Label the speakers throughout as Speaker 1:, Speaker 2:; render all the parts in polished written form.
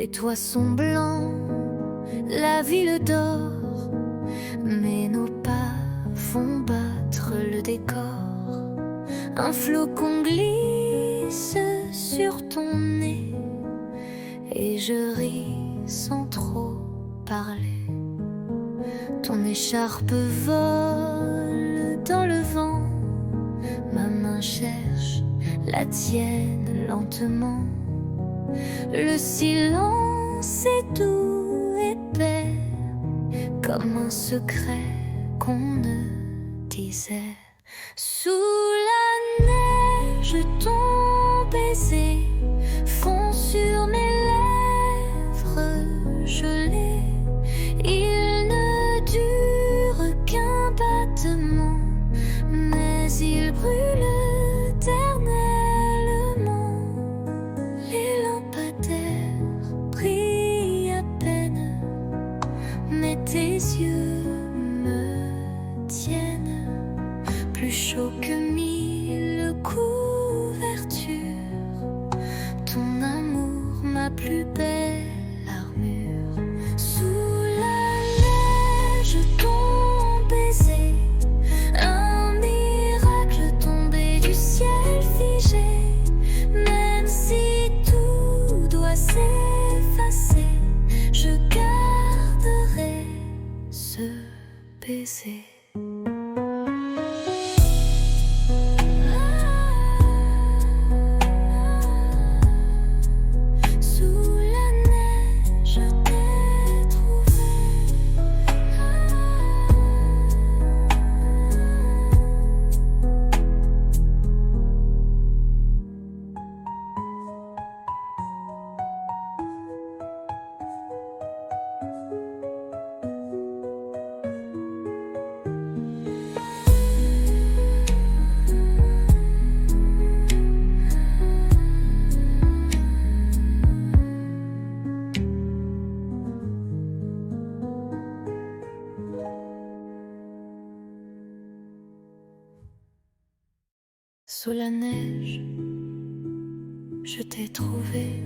Speaker 1: Les toits sont blancs, la ville dort, mais nos pas font battre le décor. Un flocon glisse sur ton nez et je ris sans trop parler. Ton écharpe vole dans le vent, ma main cherche la tienne lentement. Le silence est doux, épais, comme un secret qu'on ne disait. Sous la neige, ton baiser fond sur mes lèvres gelées. Il ne dure qu'un battement, mais il brûle éternellement. Les lampadaires brillent à peine, mais tes yeux me tiennent plus chaud que 1000 couvertures. Ton amour, ma plus belle armure. Sous la neige, ton baiser, un miracle tombé du ciel figé. Même si tout doit s'effacer, je garderai ce baiser. Sous la neige, je t'ai trouvé. Sous la neige, je t'ai trouvé.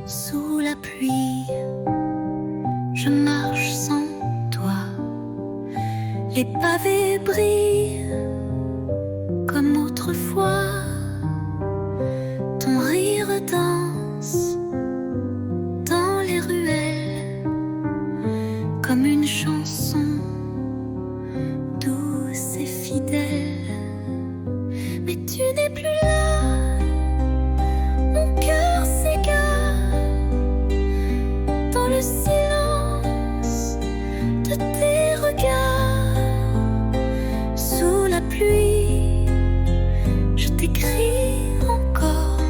Speaker 1: Sous la pluie, je marche sans toi. Les pavés brillent comme autrefois. Ton rire danse dans les ruelles comme une chanson douce et fidèle. Mais tu n'es plus là, mon cœur s'égare dans le silence de tes regards. Sous la pluie, je t'écris encore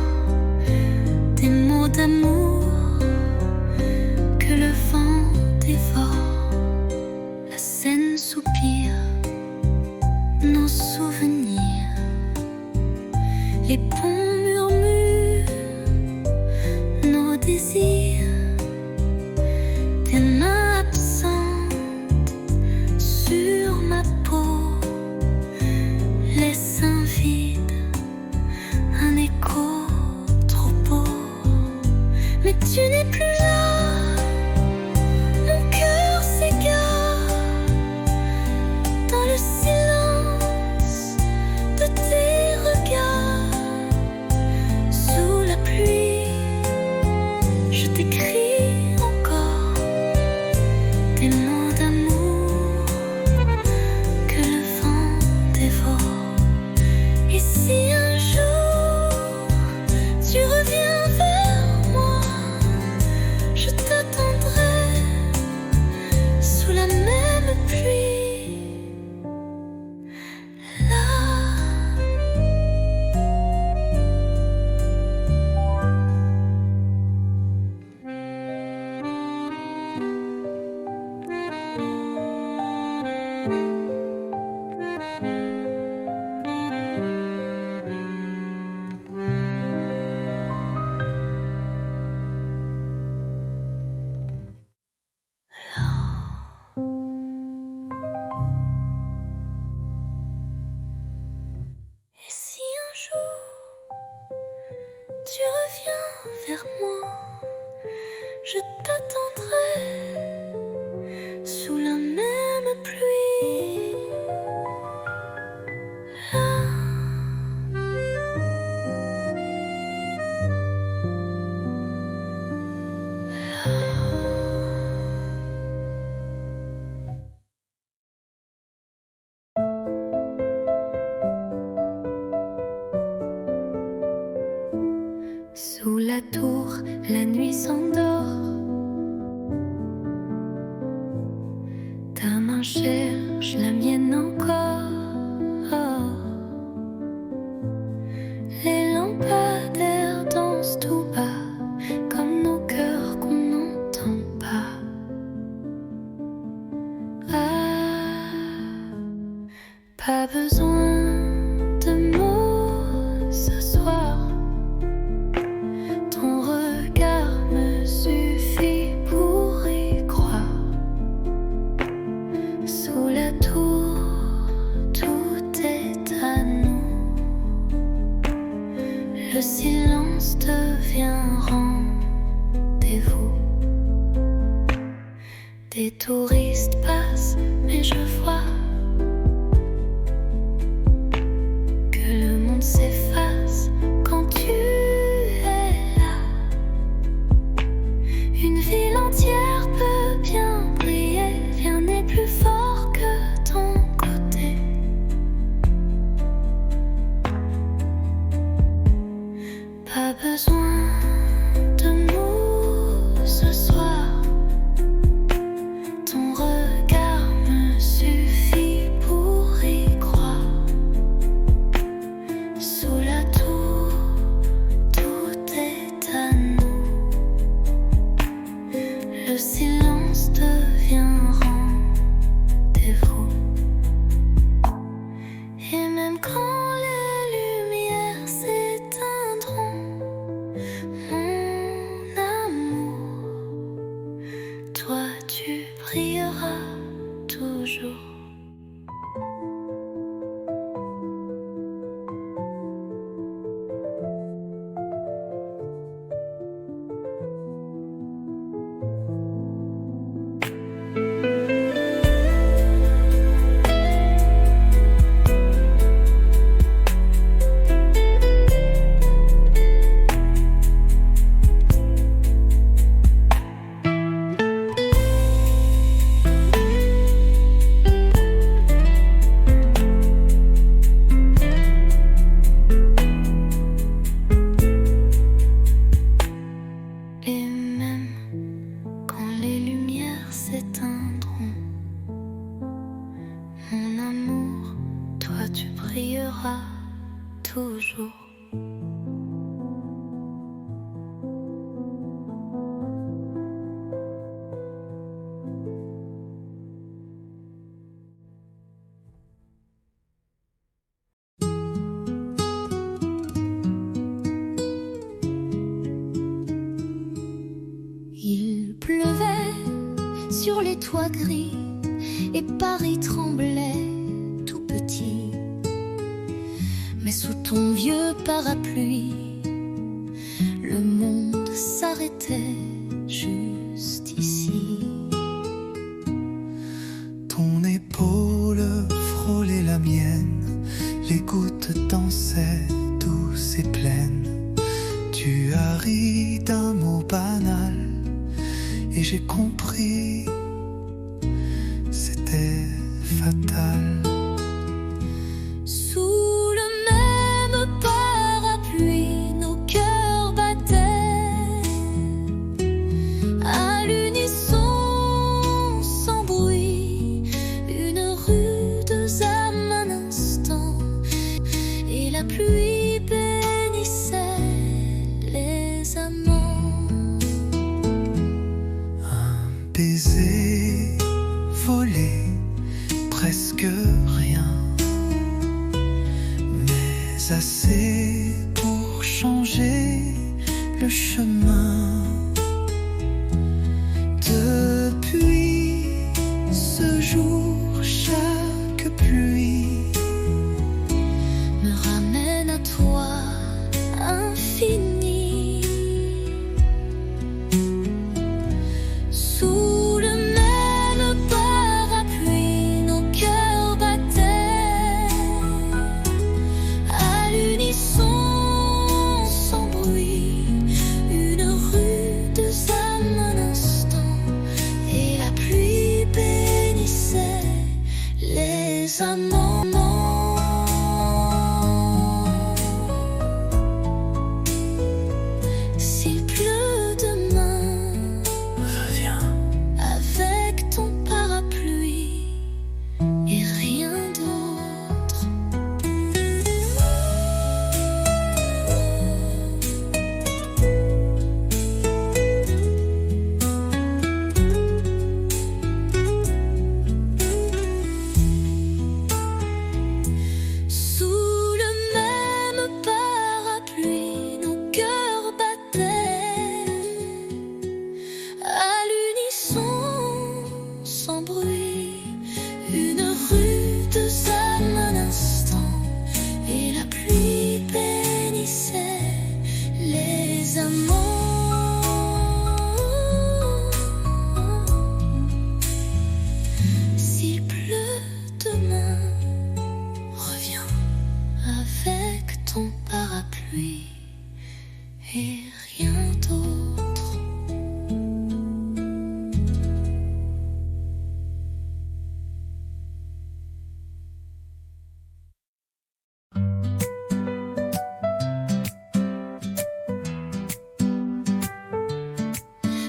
Speaker 1: des mots d'amour que le vent dévore. La Seine soupire nos souvenirs, les ponts murmurent nos désirs. Tes mains absentes sur ma peau laissent un vide, un écho trop beau. Mais tu n'es plus là, mon cœur s'égare dans le silence de tes regards. vers moi. Je t'attendrai sous la même pluie. Là. Sous la tour, la nuit s'endort. Ta main cherche la mienne encore. Les lampadaires dansent tout bas, comme nos cœurs qu'on n'entend pas. Ah, pas besoin de mots ce soir. Ton regard me suffit pour y croire. Sous la tour, tout est à nous. Le silence devient rendez-vous. Des touristes passent, mais je vois que le monde s'efface quand tu es là. Une ville entière peut bien briller, rien n'est plus fort que ton côté. Pas besoin de mots ce soir. Ton regard me suffit pour y croire. Sous la tour, tout est à nous. Le silence devient rendez-vous. Et même quand les lumières s'éteindront, mon amour, toi tu brilleras toujours. Et même quand les lumières s'éteindront, mon amour, toi tu brilleras toujours.
Speaker 2: Il pleuvait sur les toits gris et Paris tremblait tout petit. Mais sous ton vieux parapluie, le monde s'arrêtait juste ici.
Speaker 3: Ton épaule frôlait la mienne, les gouttes dansaient douces et pleines. Tu as ri d'un mot banal et j'ai compris, c'était fatal.
Speaker 2: Sous le même parapluie, nos cœurs battaient à l'unisson, sans bruit. Une rude âme un instant, et la pluie bénissait les amants.
Speaker 3: Un baiser volé, presque rien, mais assez pour changer le chemin. Depuis ce jour, chaque pluie
Speaker 2: Me ramène à toi, infini.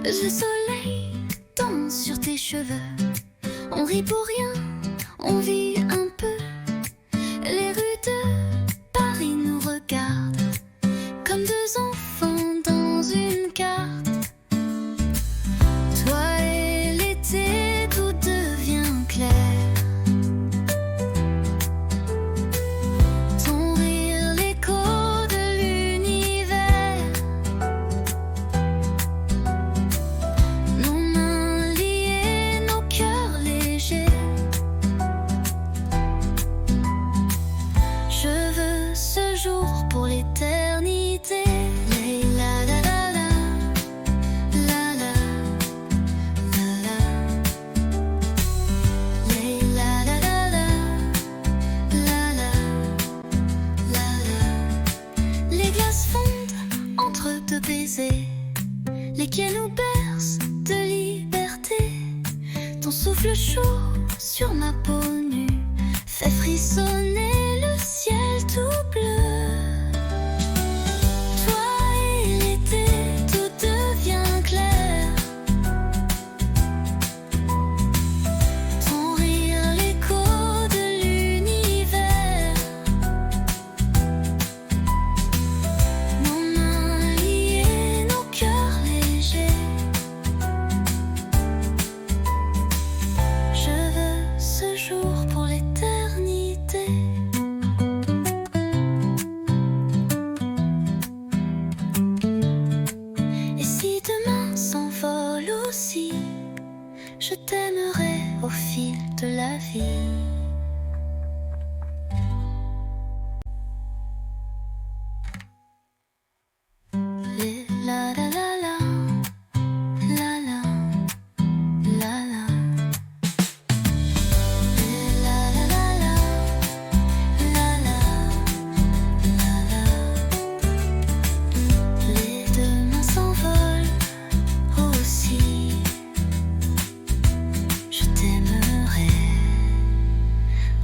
Speaker 2: Le soleil danse sur tes cheveux. On rit pour rien, on vit un peu. Les rues de Paris nous regardent comme deux enfants dans une carte. Toi et l'été, tout devient clair. Ton rire, l'écho de l'univers. Nos mains liées, nos cœurs légers. Je veux ce jour pour l'éternité. La la la la, la la, la la. La la la la, la la, la la. Les glaces fondent entre deux baisers. Les quais nous bercent de liberté. Ton souffle chaud sur ma peau nue fait frissonner le ciel tout bleu. Toi et l'été, tout devient clair. Ton rire, l'écho de l'univers. Nos mains liées, nos cœurs légers. Je veux ce jour pour l'éternité. Et si demain s'envole aussi, je t'aimerai au fil de la vie. Les la la la la, la la, la la. Les la la la la, la la, la la. Les demain s'envolent aussi. Je t'aimerai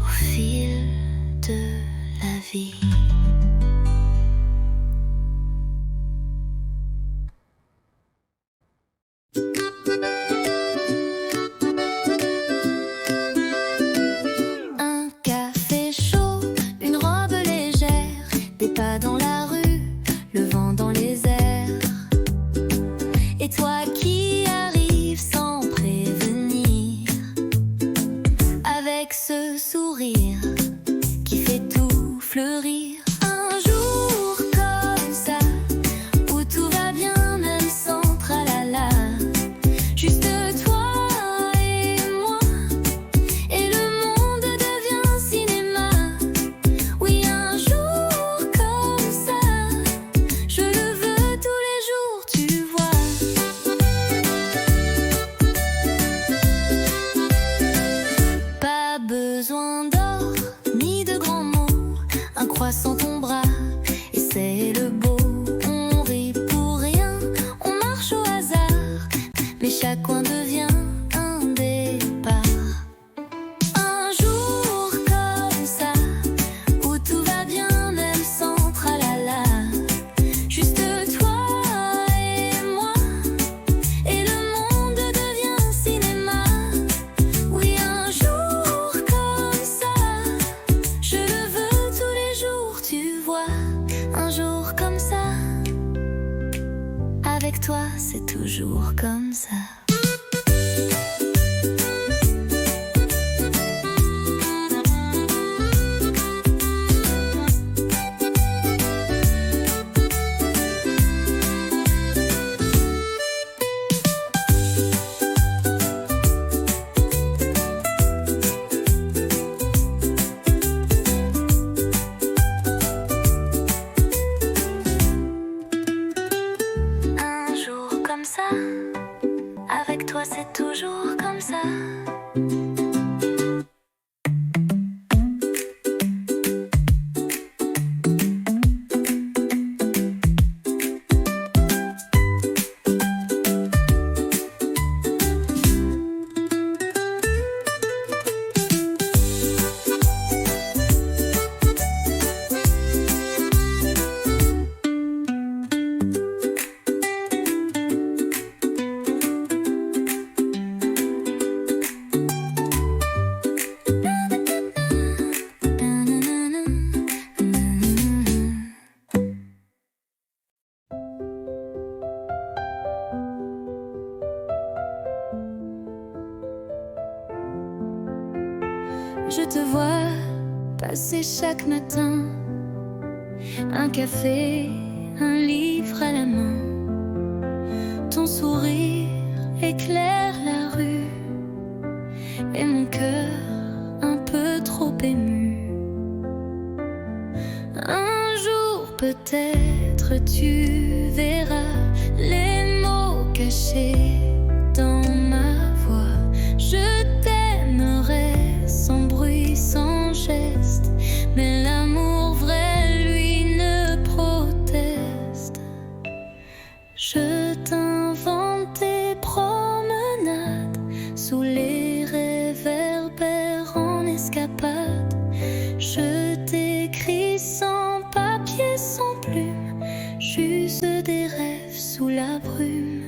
Speaker 2: au fil de la vie. Un café chaud, une robe légère, des pas dans la rue, le vent dans les airs. Et toi qui arrives sans prévenir, avec ce sourire qui fait tout fleurir. Un jour comme ça, où tout va bien même sans tralala. Juste toi et moi, et le monde devient cinéma. Oui, un jour comme ça, je le veux tous les jours, tu vois. Pas besoin d'or ni de grands mots, un croissant ton bras et c'est le beau. On rit pour rien, on marche au hasard, mais chaque coin devient un départ. Un jour comme ça, où tout va bien même sans tralala. Juste toi et moi, et le monde devient cinéma. Oui, un jour comme ça, je le veux tous les jours, tu vois. Un jour comme ça, avec toi c'est toujours comme ça. Un jour comme ça,
Speaker 1: passer chaque matin. Un café, un livre à la main. Ton sourire éclaire la rue et mon cœur un peu trop ému. Un jour peut-être tu verras les mots cachés dans ma voix. Je t'aimerai sans bruit, sans geste, mais l'amour vrai, lui, ne proteste. Je t'invente des promenades sous les réverbères en escapade. Je t'écris sans papier, sans plume, juste des rêves sous la brume.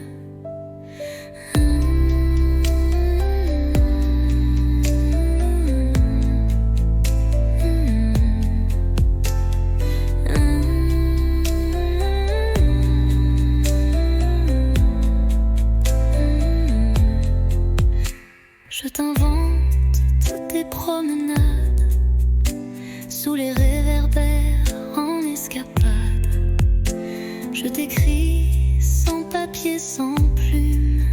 Speaker 1: Je t'invente toutes tes promenades sous les réverbères en escapade. Je t'écris sans papier, sans plume,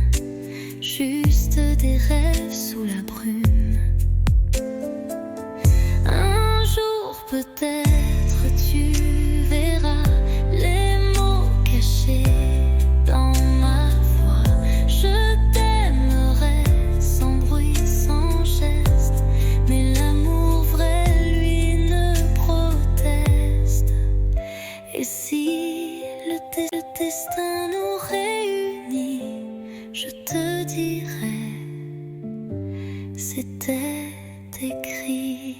Speaker 1: juste des rêves sous la brume. Un jour peut-être tu verras les mots cachés dans ma voix. Je t'aimerai sans bruit, sans geste, mais l'amour vrai, lui, ne proteste. Et si le destin nous réunit, je te dirai, c'était écrit.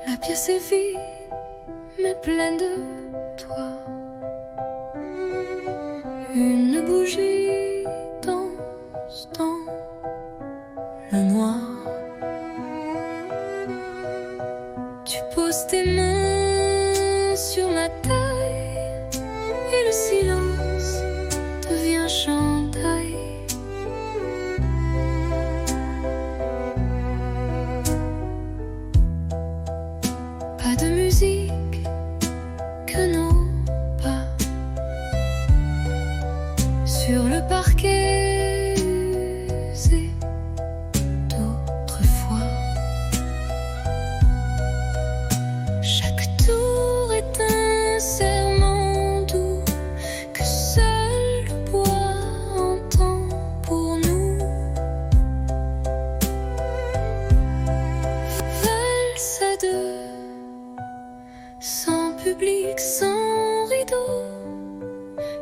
Speaker 1: La pièce est vide, mais pleine de toi. Une bougie danse dans le noir. Tu poses tes mains sur ma taille et le silence devient chandail. Pas de musique que nos pas sur le parquet usé d'autrefois. Chaque tour est un serment doux que seul le bois entend pour nous. Valse à deux, sans public, sans rideau,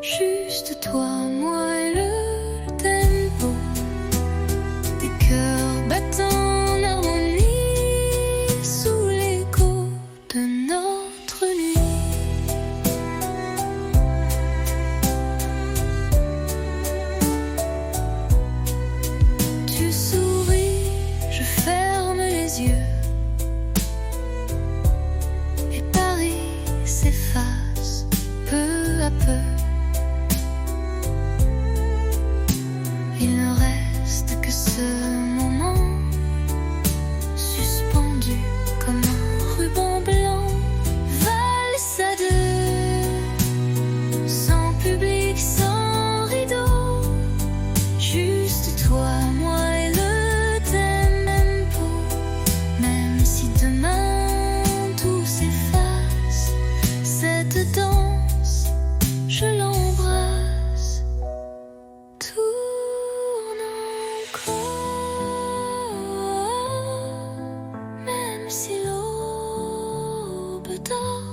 Speaker 1: juste toi, moi et le tempo. Des cœurs battant en harmonie sous l'écho de notre nuit. Tu souris, je ferme les yeux. S'efface peu à peu. dors.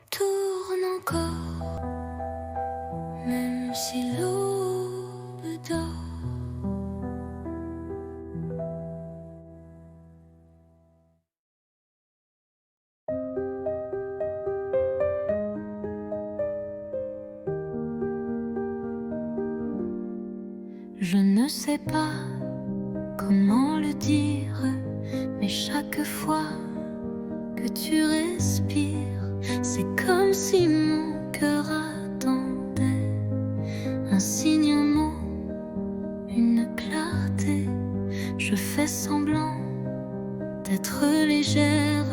Speaker 1: Tourne encore, même si l'aube dort. Je ne sais pas comment le dire, mais chaque fois que tu respires, c'est comme si mon cœur attendait un signe, un mot, une clarté. Je fais semblant d'être légère.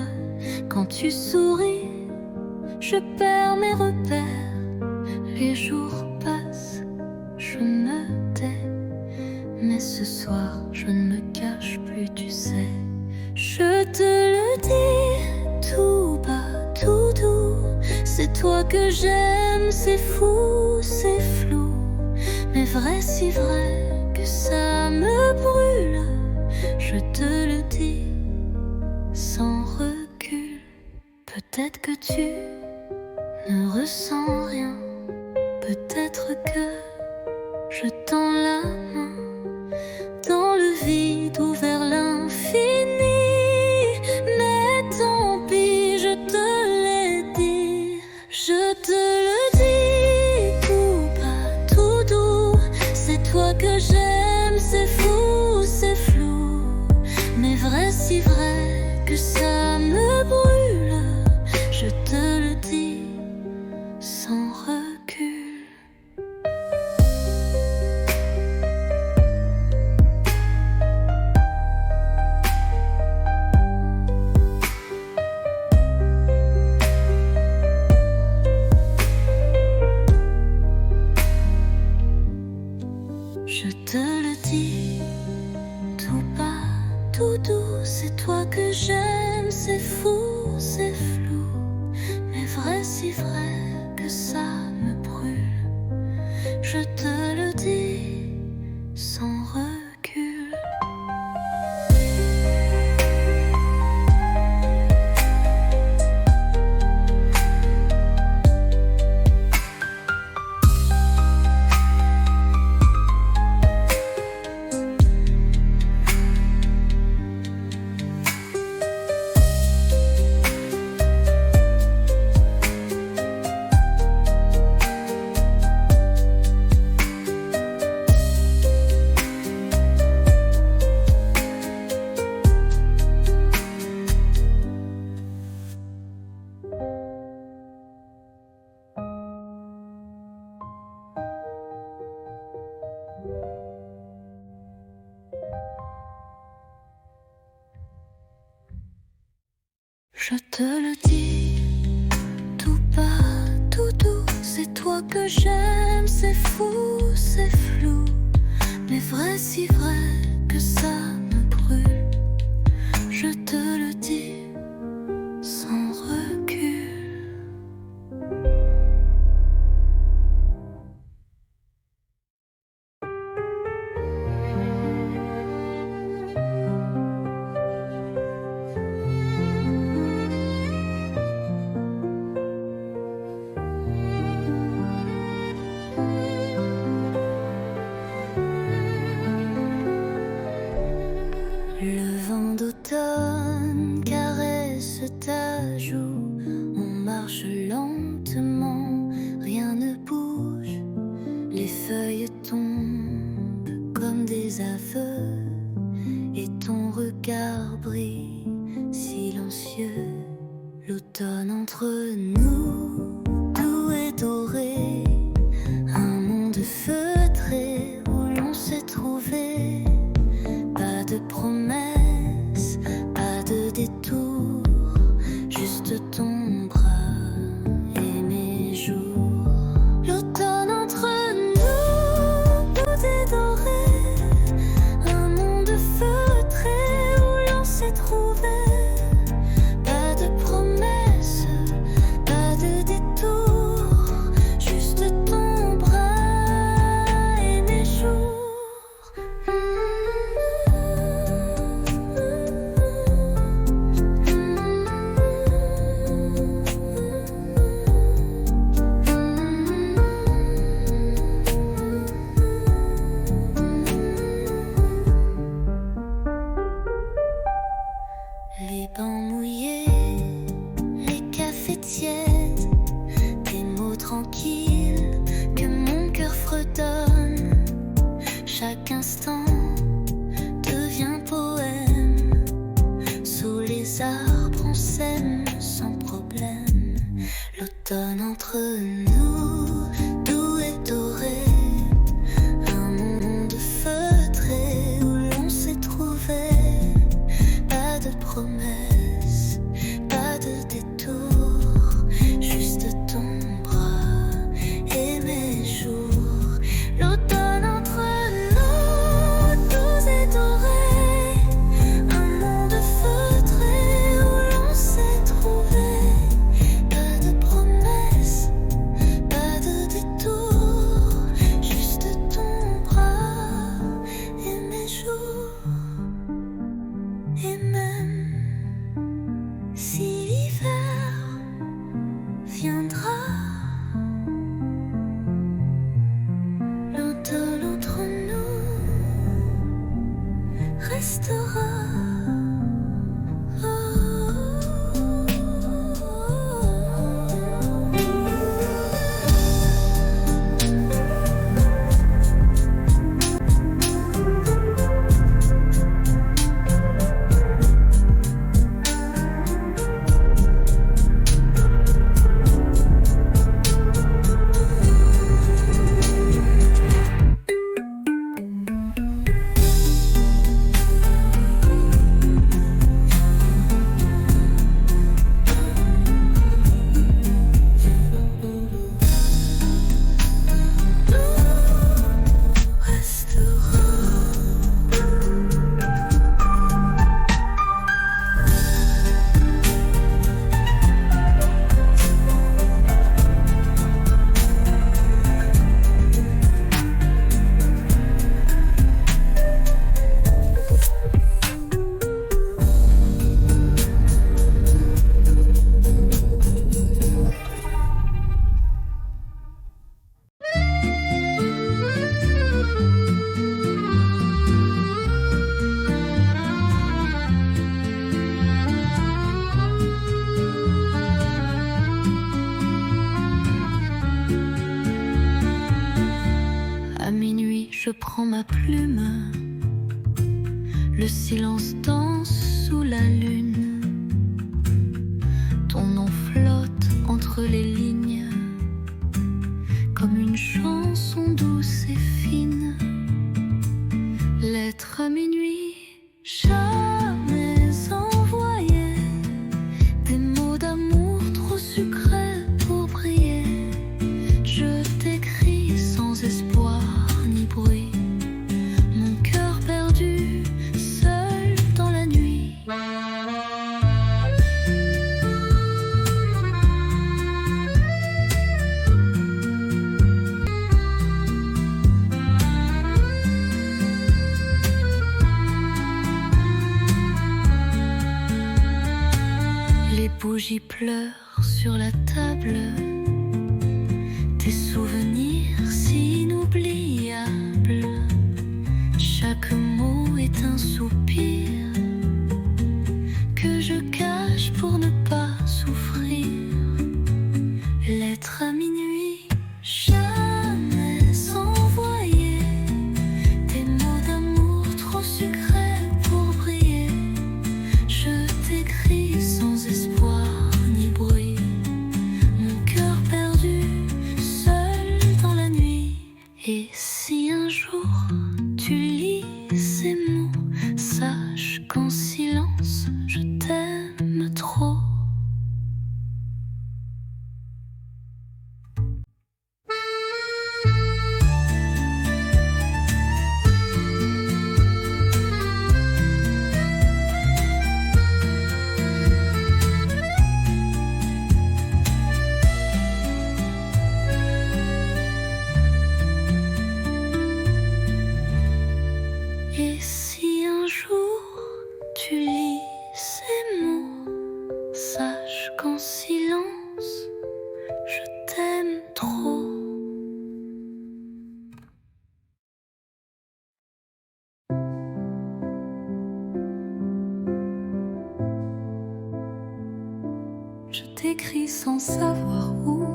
Speaker 1: Quand tu souris, je perds mes repères. Les jours passent, je me tais. Mais ce soir, je ne me cache plus, tu sais. Je te le dis tout bas, tout doux. C'est toi que j'aime, c'est fou, c'est flou. Mais vrai, si vrai que ça me brûle. Je te le dis sans recul. Peut-être que tu ne ressens rien. Peut-être que je tends la main dans le vide ou vers l'infini. Mais tant pis, je te l'ai dit. Je te le dis tout bas, tout doux. C'est toi que j'aime, c'est fou, c'est flou. Mais vrai, si vrai que ça me brûle. Je te le dis sans recul. Je te le dis tout bas, tout doux. C'est toi que j'aime, c'est fou, c'est flou. Mais vrai, si vrai que ça me brûle. Je te le dis sans recul. Je te le dis tout bas, tout doux. C'est toi que j'aime, c'est fou, c'est flou. Mais vrai, si vrai que ça me brûle. Je te le dis sans recul. Le vent d'automne caresse ta joue. On marche lentement, rien ne bouge. Les feuilles tombent comme des aveux. Et ton regard brille silencieux. L'automne entre nous, doux et doré. Un monde feutré où l'on s'est trouvé.
Speaker 2: de promesses, pas de détour, juste ton bras et mes jours. L'automne entre nous, tout est doré, un monde feutré où l'on s'est trouvé. Pas de promesses, pas de détour, juste ton bras et mes jours. Les bancs mouillés, les cafés tièdes, des mots tranquilles que mon cœur fredonne. Chaque instant devient poème. Sous les arbres on s'aime sans problème. L'automne entre nous, doux et doré, un monde feutré où l'on s'est trouvé. Pas de promesses, pas de détour, juste ton bras et mes jours. L'automne entre nous, doux et doré, un monde feutré où l'on s'est trouvé. Pas de promesses, pas de détour, juste ton bras et mes jours. Et même si l'hiver viendra, l'automne entre nous restera. À minuit, je prends ma plume. Le silence danse sous la lune. Ton nom flotte entre les lignes, comme une chanson douce et fine. Lettre à minuit, jamais envoyée. Des mots d'amour trop sucrés pour briller. Je t'écris sans espoir ni bruit, mon cœur perdu, seul dans la nuit. Les bougies pleurent sur la table, tes souvenirs si inoubliables. Chaque mot est un soupir que je cache pour ne pas souffrir. Lettre à minuit, jamais envoyée. Des mots d'amour trop sucrés pour briller. Je t'écris sans espoir ni bruit, mon cœur perdu, seul dans la nuit. Et si un jour tu lis ces mots, ça
Speaker 1: Et si un jour tu lis ces mots, sache qu'en silence, je t'aime trop. Je t'écris sans savoir où,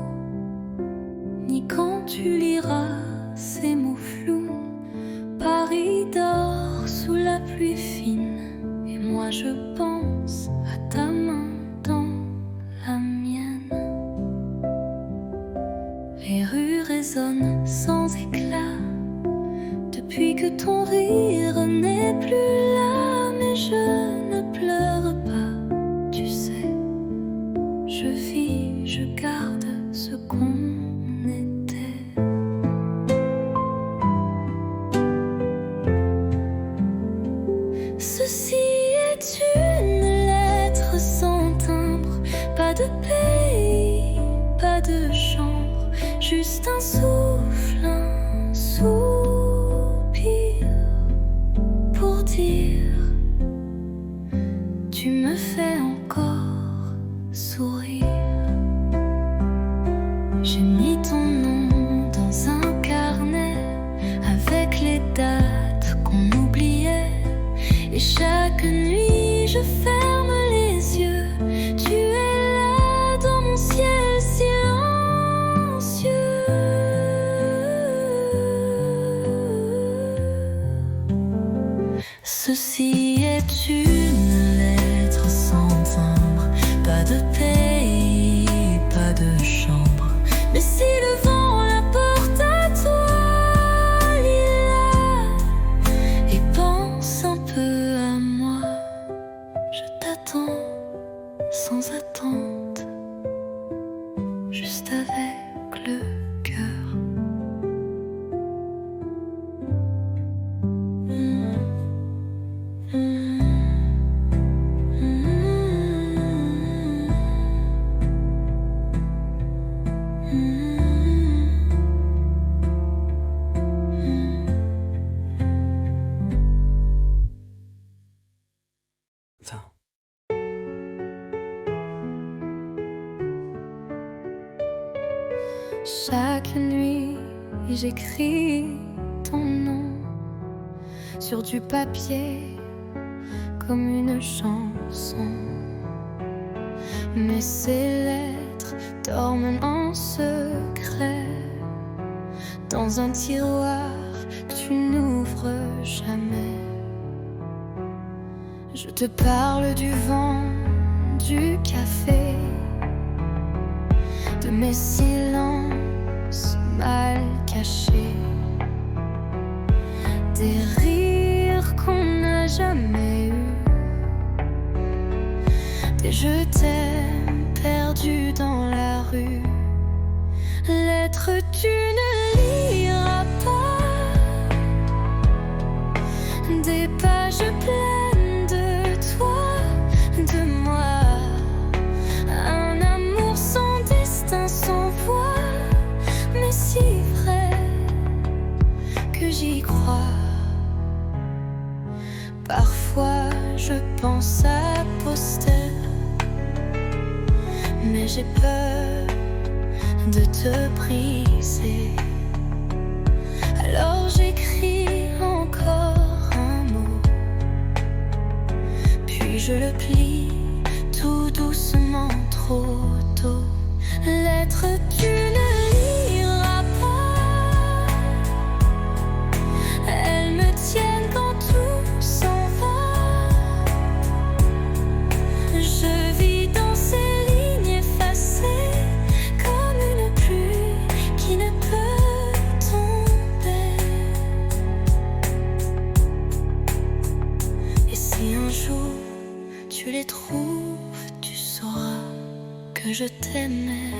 Speaker 1: ni quand tu liras ces mots flous. Paris dort sous la pluie fine, et moi je pense à ta main dans la mienne. Les rues résonnent sans éclat, depuis que ton rire n'est plus là. Mais je ne pleure pas, tu sais. Je vis, je garde ce qu'on était. Ceci est une lettre sans timbre, pas de pays, pas de chambre, juste un souffle, un soupir pour dire tu me fais encore sourire. J'ai mis ton nom dans un carnet avec les dates qu'on oubliait. Et chaque nuit je ferme les yeux, tu es là dans mon ciel silencieux. Ceci est une lettre sans timbre, pas de pays, pas de chambre. Mais si le vent la porte à toi, lis-la et pense un peu à moi. Je t'attends sans attente, juste avec le cœur. Chaque nuit, j'écris ton nom sur du papier comme une chanson. Mais ces lettres dorment en secret dans un tiroir que tu n'ouvres jamais. Je te parle du vent, du café, de mes silences mal cachés, des rires qu'on n'a jamais eus, des je t'aime perdus dans la rue. Lettres tu ne liras pas, des pages pleines de toi, de moi. Un amour sans destin, sans voix, mais si vrai que j'y crois. Parfois je pense à poster, mais j'ai peur de te briser. Alors j'écris encore un mot, puis je le plie tout doucement, trop tôt. Lettre tu ne liras pas, elles me tiennent quand tout s'en va. Je vis dans ces lignes effacées comme une pluie qui ne peut tomber. Et si un jour tu les trouves, tu sauras que je t'aimais.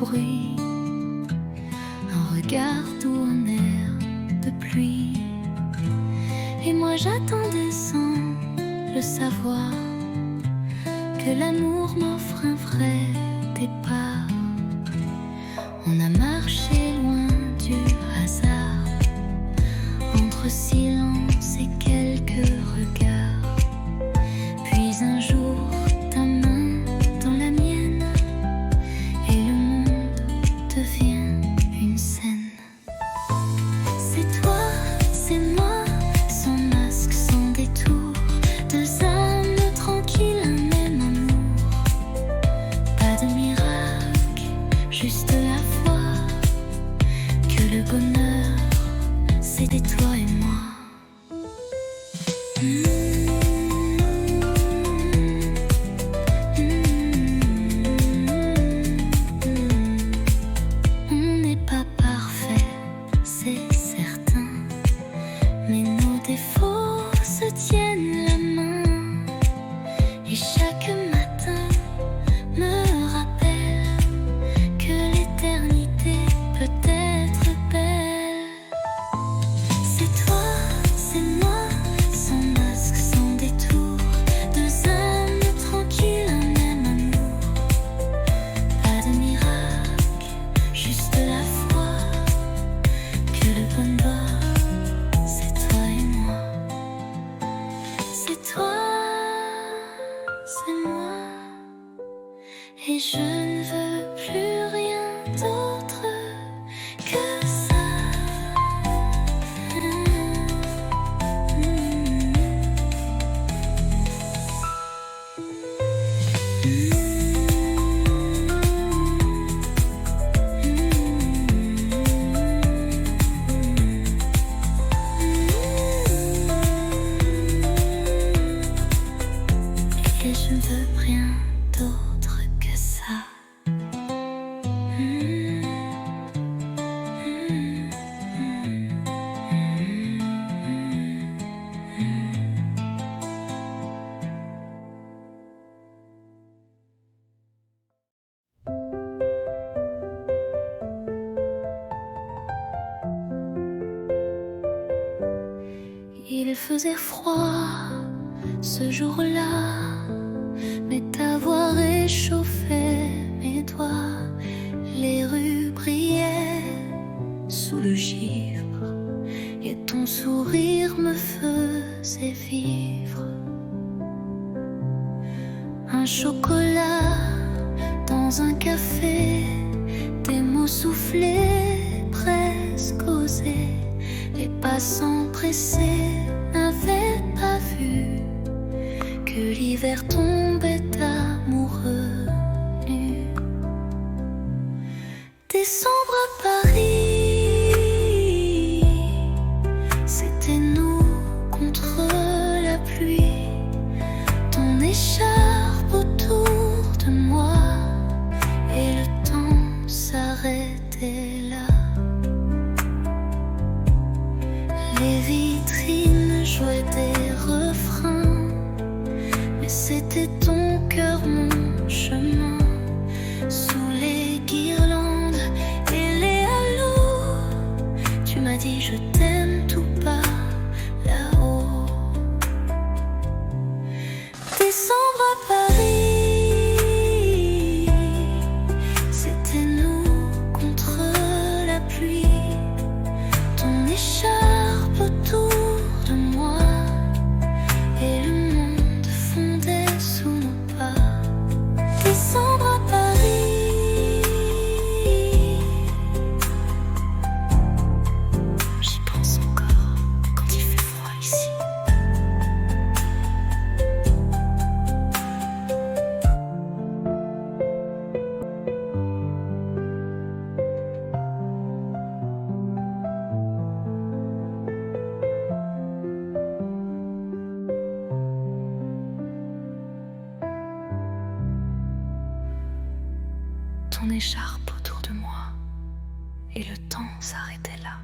Speaker 1: bruit, un regard doux, un air de pluie. Et moi j'attendais sans le savoir que l'amour m'offre un vrai départ. On a marché loin du hasard, entre silence et quelques regards. Puis un jour, ta main dans la mienne, et le monde devient une scène. C'est toi, c'est moi, sans masque, sans détour, deux âmes tranquilles, un même amour. Pas de miracle, juste la foi que le bonheur, c'était toi et moi. On n'est pas parfait, c'est certain, mais nos défauts se tiennent la main. Et chaque matin me rappelle que l'éternité peut être belle. C'est toi, c'est moi, sans masque, sans détour, deux âmes tranquilles, un même amour. Pas de miracle, juste la foi que le bonheur, c'est toi et moi. C'est toi, c'est moi, et je ne veux plus rien d'autre que ça. Et je ne veux rien d'autre que ça. Il faisait froid ce jour-là, mais ta voix réchauffait mes doigts. Les rues brillaient sous le givre, et ton sourire me faisait vivre. Un chocolat dans un café, des mots soufflés, presque osés. Les passants pressés n'avaient pas vu que l'hiver tombait amoureux nu. Décembre à Paris, c'était nous contre la pluie. Ton écharpe autour de moi, et le temps s'arrêtait là. Les vitrines jouaient des refrains, mais c'était ton cœur, mon chemin. Sous les guirlandes et les halos, tu m'as dit je t'aime tout bas là-haut. Décembre à Paris, c'était nous contre la pluie. Ton écharpe autour de moi, et le monde fondait sous nos pas. Décembre à Paris, j'y pense encore quand il fait froid ici. Ton écharpe autour de moi, et le temps s'arrêtait là.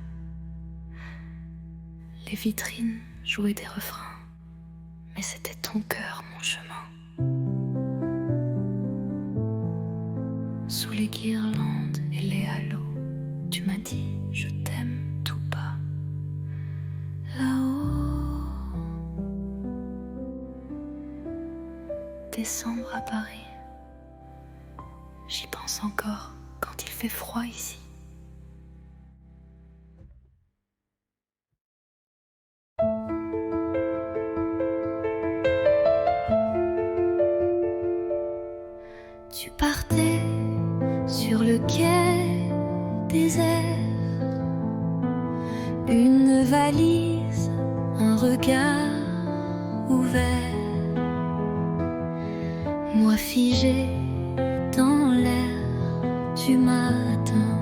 Speaker 1: Les vitrines jouaient des refrains, mais c'était ton cœur, mon chemin. Sous les guirlandes décembre à Paris. J'y pense encore quand il fait froid ici. Tu partais sur le quai désert, une valise, un regard ouvert, moi figé dans l'air du matin,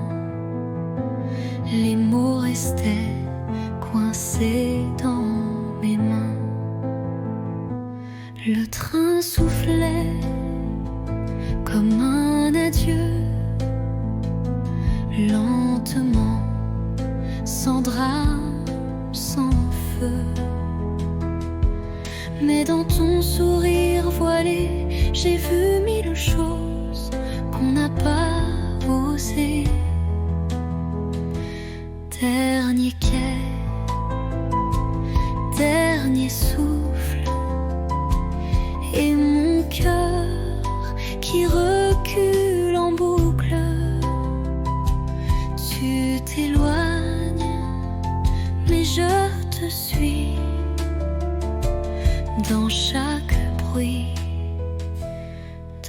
Speaker 1: les mots restaient coincés dans mes mains. Le train soufflait comme un adieu, lentement, sans drame, sans feu. Mais dans ton sourire voilé, j'ai vu mille choses qu'on n'a pas osé. Dernier quai, dernier souffle, et mon cœur qui recule en boucle. Tu t'éloignes, mais je te suis dans chaque bruit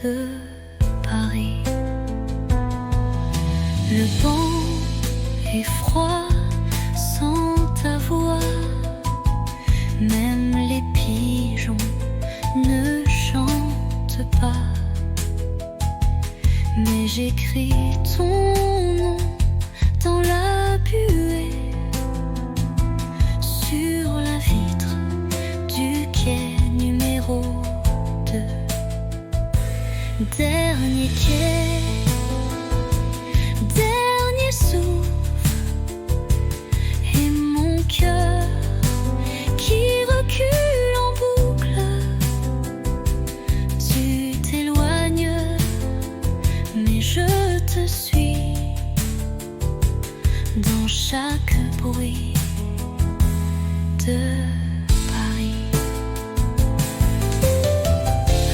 Speaker 1: de Paris. Le vent est froid sans ta voix, même les pigeons ne chantent pas. Mais j'écris ton nom dans la buée, sur la vitre du quai numéro 2. Dernier quai, dernier souffle, et mon cœur qui recule en boucle. Tu t'éloignes, mais je te suis dans chaque bruit de Paris.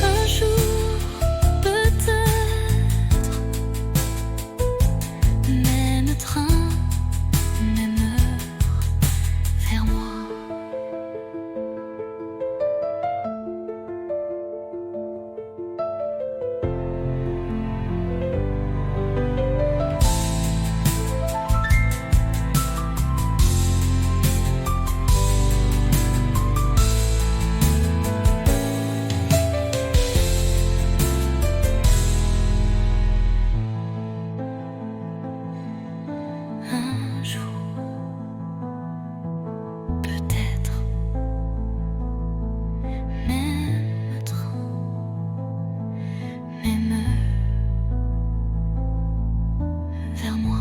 Speaker 1: Un jour, peut-être, même train, même heure, vers moi. Un jour, peut-être, même train, même heure, vers moi.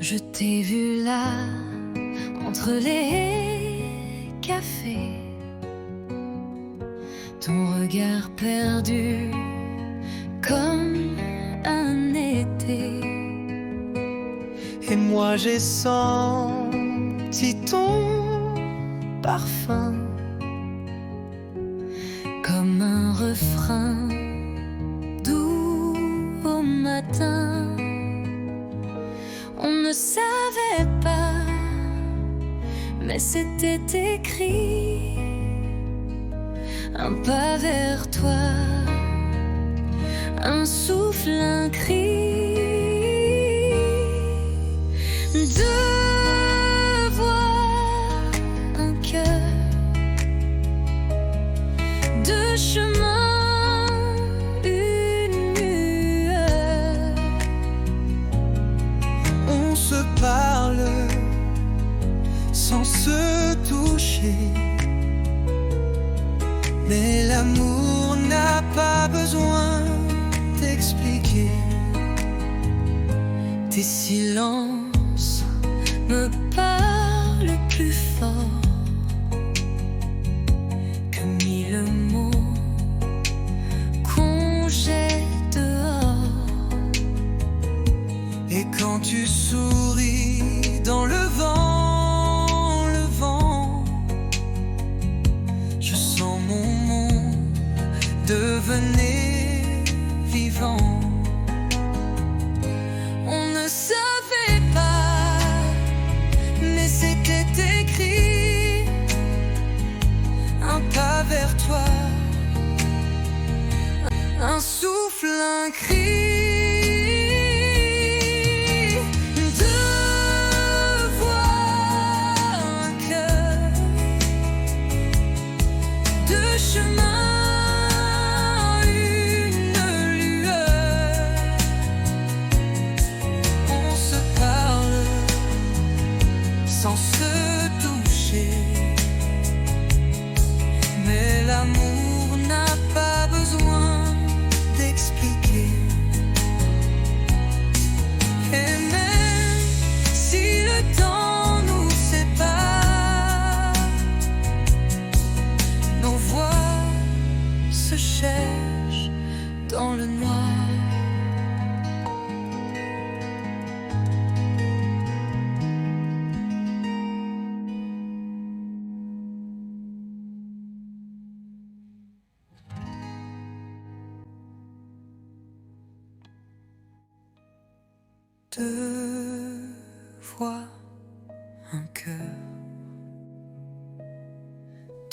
Speaker 1: Je t'ai vu là, entre les cafés, ton regard perdu comme un été.
Speaker 3: Et moi j'ai senti ton parfum
Speaker 1: Comme un refrain doux au matin. On ne savait pas, mais c'était écrit. Un pas vers toi, un souffle, un cri. Deux voix, un cœur, deux chemins, une lueur.
Speaker 3: On se parle sans se toucher, mais l'amour n'a pas besoin d'expliquer.
Speaker 1: Tes silences me parlent plus fort.
Speaker 3: devenait vivant. On ne savait pas, mais c'était écrit. Un pas vers toi, un souffle, un cri. Sans se toucher, mais l'amour n'a pas besoin d'expliquer. Et même si le temps nous sépare, nos voix se cherchent dans le noir. Deux voix, un cœur,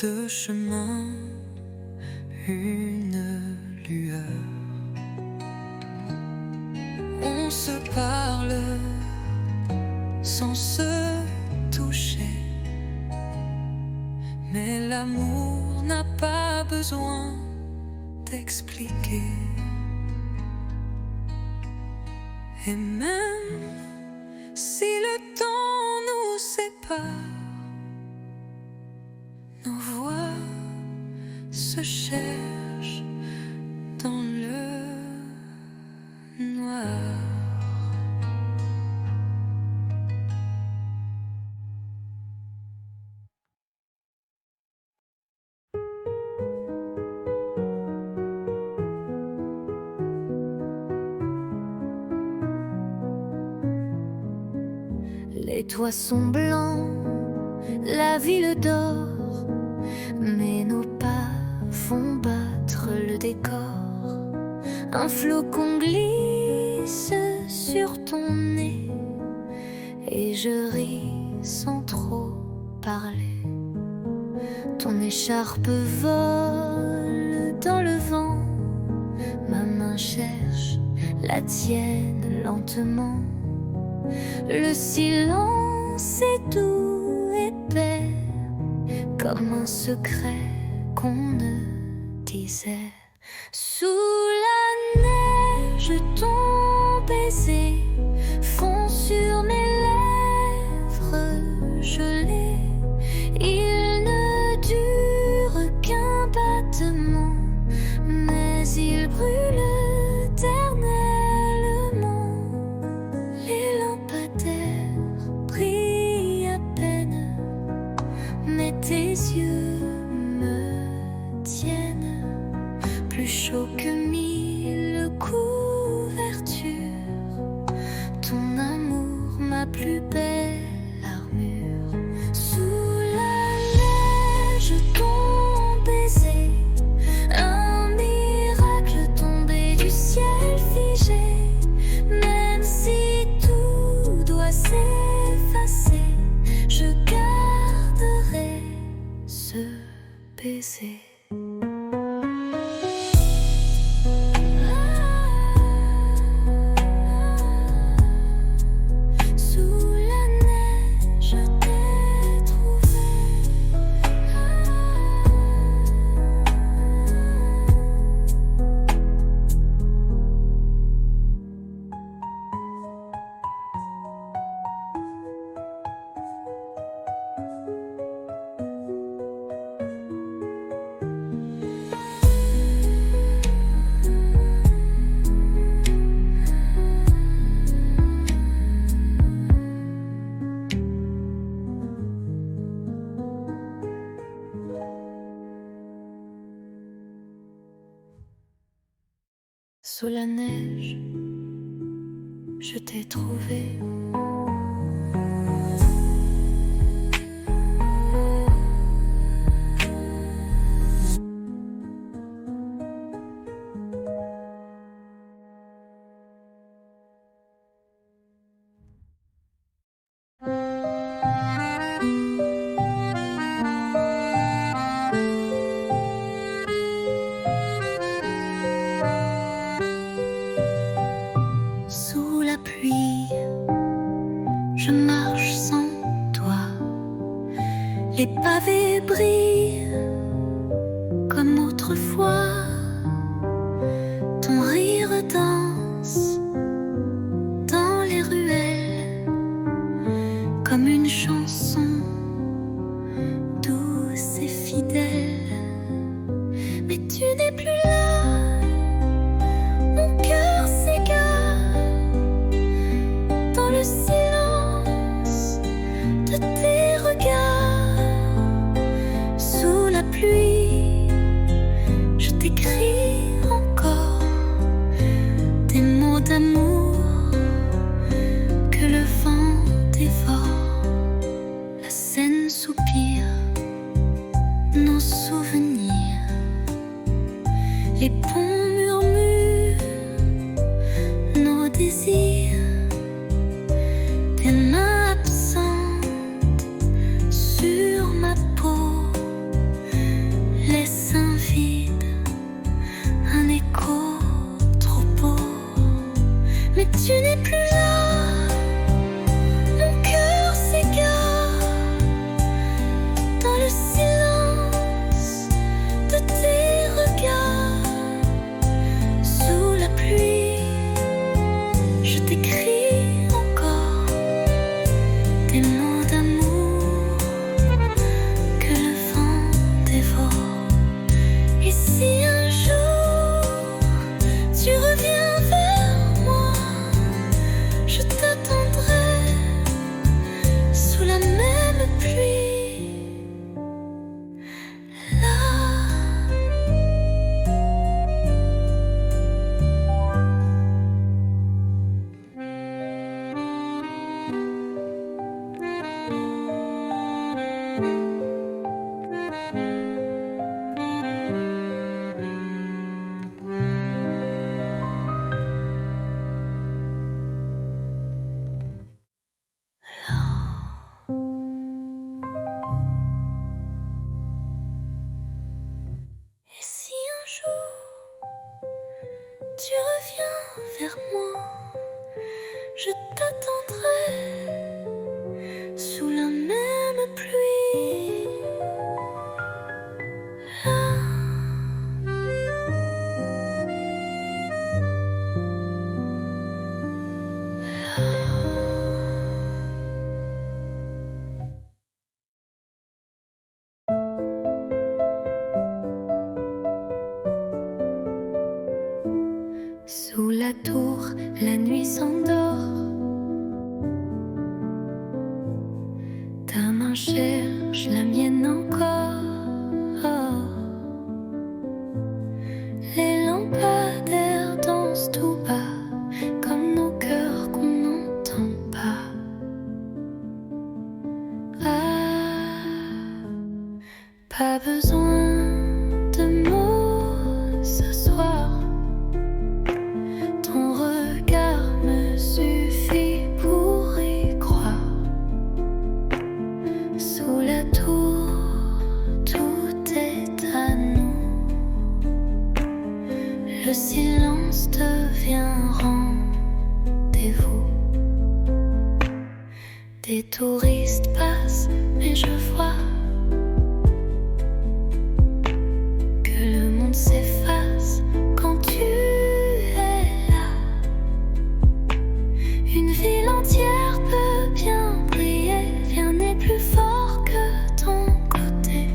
Speaker 3: deux chemins, une lueur. On se parle sans se toucher, mais l'amour n'a pas besoin d'expliquer. Et même si le temps nous sépare, nos voix se cherchent dans le noir.
Speaker 2: Les toits sont blancs, la ville dort, mais nos pas font battre le décor. Un flocon glisse sur ton nez et je ris sans trop parler. Ton écharpe vole dans le vent, ma main cherche la tienne lentement. Le silence est doux, épais, comme un secret qu'on ne disait. Sous la neige, ton baiser fond sur mes lèvres gelées. Il ne dure qu'un battement, mais il brûle éternellement. Les lampadaires brillent à peine, mais tes yeux me tiennent plus chaud que 1000 couvertures. Ton amour, ma plus belle armure. Sous la neige, ton baiser, un miracle tombé du ciel figé. Même si tout doit s'effacer, je garderai ce baiser. Sous la neige, je t'ai trouvé. Sous la neige, je t'ai trouvé.
Speaker 1: brille comme autrefois. Ton rire danse dans les ruelles comme une chanson douce et fidèle. Mais tu n'es plus là, mon cœur s'égare dans le silence de tes regards. Sous la pluie, je t'écris encore des mots d'amour que le vent dévore. La Seine soupire nos souvenirs. Les ponts murmurent nos désirs. Tes mains absentes sur ma peau laissent un vide, un écho trop beau. Mais tu n'es plus là, mon cœur s'égare dans le silence de tes regards. Sous la pluie, je t'écris encore des mots d'amour que le vent dévore. Et si un jour tu reviens vers moi, je t'attendrai sous la même pluie. Là. Et si un jour tu reviens vers moi, je t'attendrai sous la même pluie. Là. Sous la tour, la nuit s'endort. Ta main cherche la mienne encore. Les lampadaires dansent tout bas, comme nos cœurs qu'on n'entend pas. Ah, pas besoin de mots ce soir. Ton regard me suffit pour y croire. Sous la tour, tout est à nous. Le silence devient rendez-vous. Des touristes passent, mais je vois que le monde s'efface quand tu es là. Une ville entière peut bien briller, rien n'est plus fort que ton côté.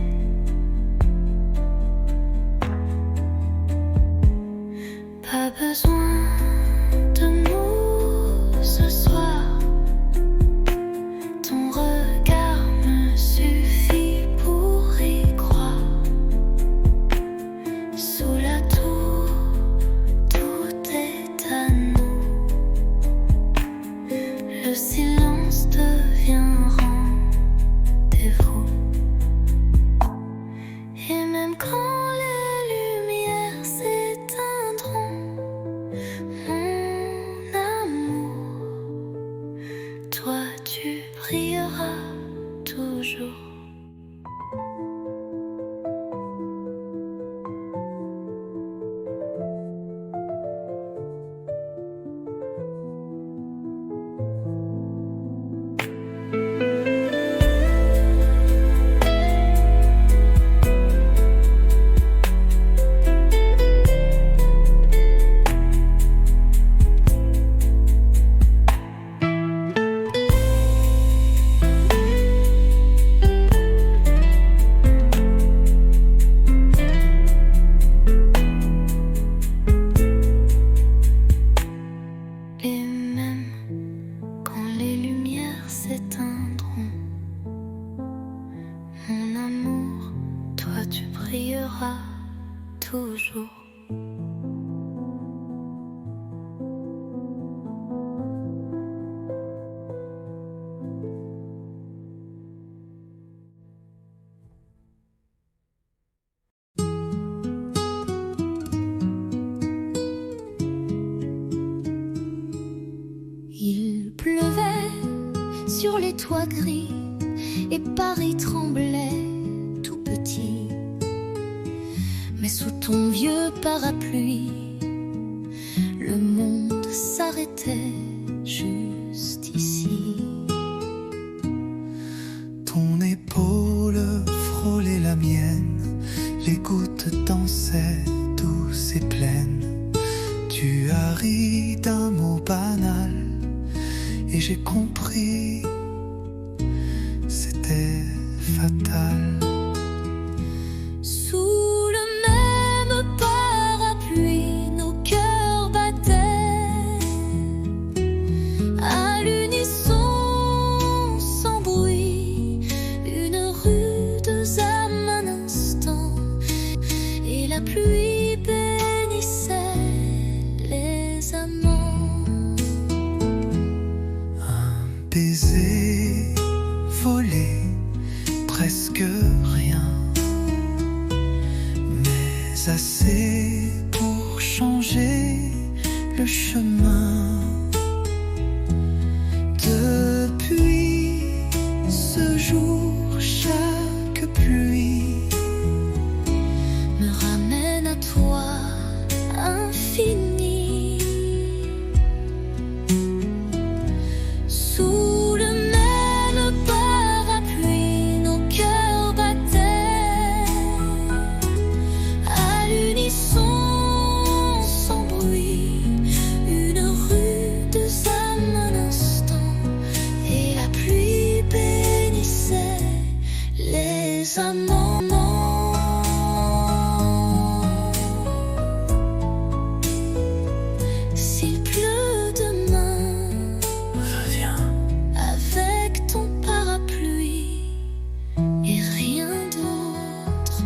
Speaker 1: tu brilleras toujours.
Speaker 2: Il pleuvait sur les toits gris et Paris tremblait tout petit. Mais sous ton vieux parapluie, le monde s'arrêtait juste ici.
Speaker 3: Ton épaule frôlait la mienne, les gouttes dansaient douces et pleines. Tu as ri d'un mot banal et j'ai compris, c'était fatal.
Speaker 2: Sous le même parapluie, nos cœurs battaient à l'unisson, sans bruit. Une rude âme un instant, et la pluie bénissait les amants.
Speaker 3: Un baiser volé, presque rien, mais assez pour changer le chemin. Depuis ce jour, chaque pluie
Speaker 2: Me ramène à toi, infini. Sous le même parapluie, nos cœurs battaient à l'unisson, sans bruit. Une rude âme un instant, et la pluie bénissait les amants. S'il pleut demain,
Speaker 3: reviens.
Speaker 2: avec ton parapluie et rien d'autre.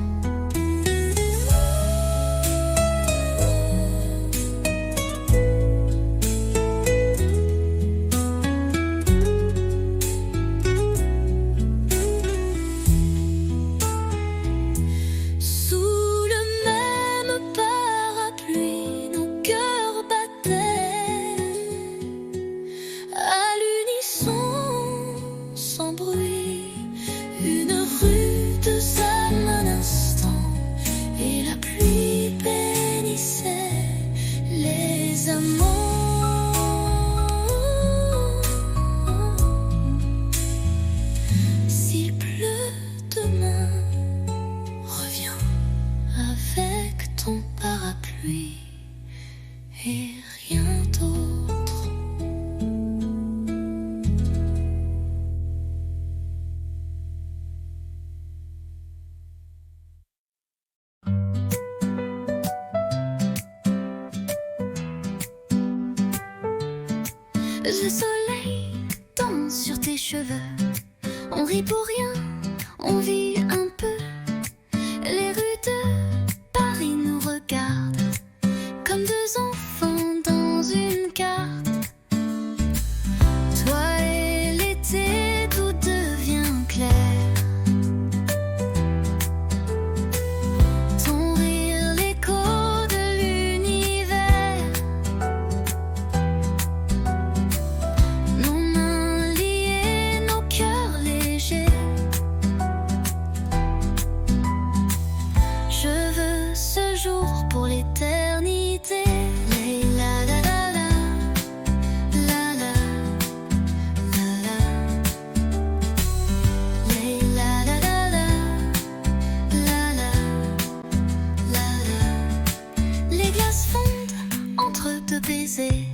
Speaker 2: Sous le même parapluie, nos cœurs battaient à l'unisson, sans bruit. Une rude âme un instant, et la pluie bénissait les amants. S'il pleut demain, reviens avec ton parapluie et rien d'autre. Le soleil danse sur tes cheveux. On rit pour rien, on vit un peu. Les rues de Paris nous regardent comme deux enfants dans une carte. Toi et l'été, tout devient clair. Ton rire, l'écho de l'univers. Nos mains liées, nos cœurs légers. Je veux ce jour pour l'éternité. La la la la, la la, la la. La la la la, la la, la la. Les glaces fondent entre deux baisers,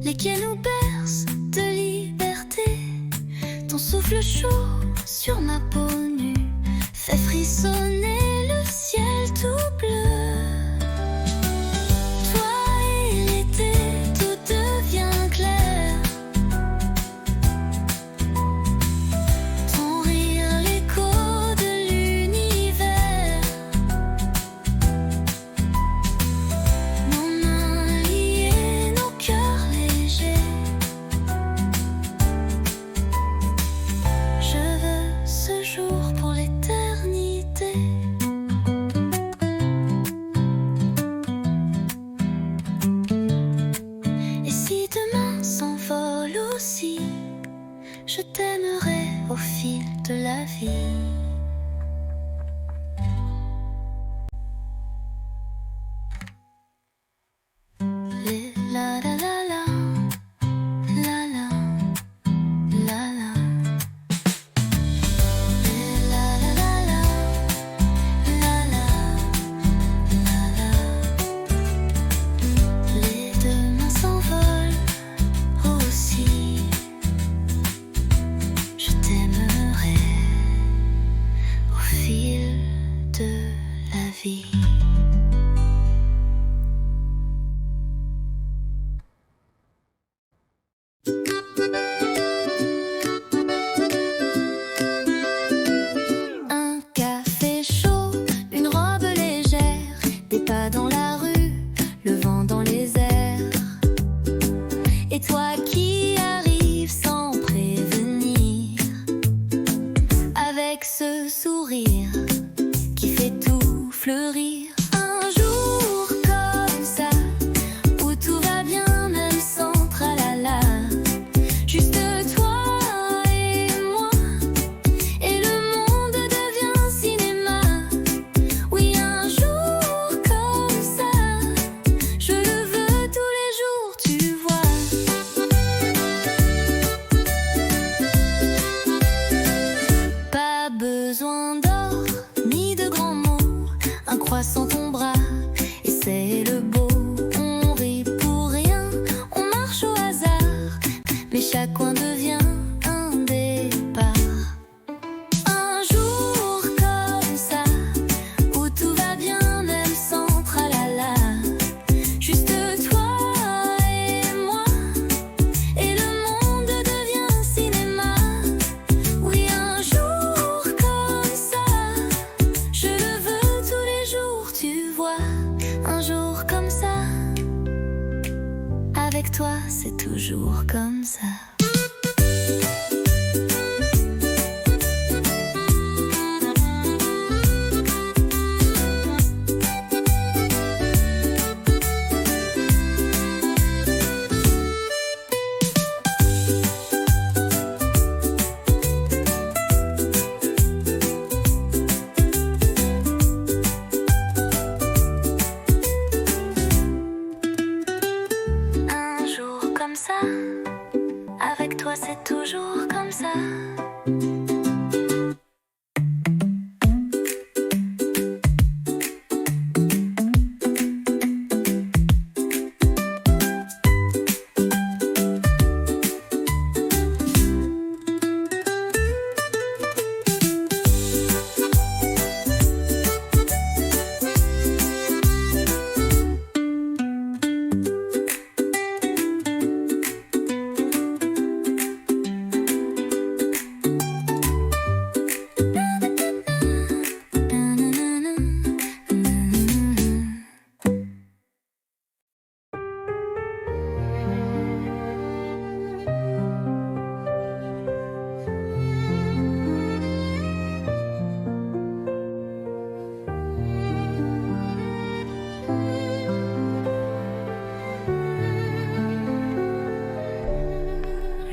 Speaker 2: les quais nous bercent de liberté. Ton souffle chaud sur ma peau nue fait frissonner le ciel tout bleu. Toi et l'été, tout devient clair. Ton rire, l'écho de l'univers. vie. Un café chaud, une robe légère, des pas dans la rue, le vent dans les airs. Et toi qui arrives sans prévenir, avec ce sourire qui fait tout fleurir. Un jour comme ça, où tout va bien même sans tralala. Juste toi et moi, et le monde devient cinéma. Oui, un jour comme ça, je le veux tous les jours, tu vois. Pas besoin d'or, ni de grands mots, un croissant ton bras, et c'est le beau. On rit pour rien, on marche au hasard, mais chaque coin devient un départ. Un jour comme ça, où tout va bien même sans tralala. Juste toi et moi, et le monde devient cinéma. Oui, un jour comme ça, je le veux tous les jours, tu vois. Un jour comme ça, avec toi c'est toujours comme ça. Un jour comme ça, avec toi c'est toujours comme ça.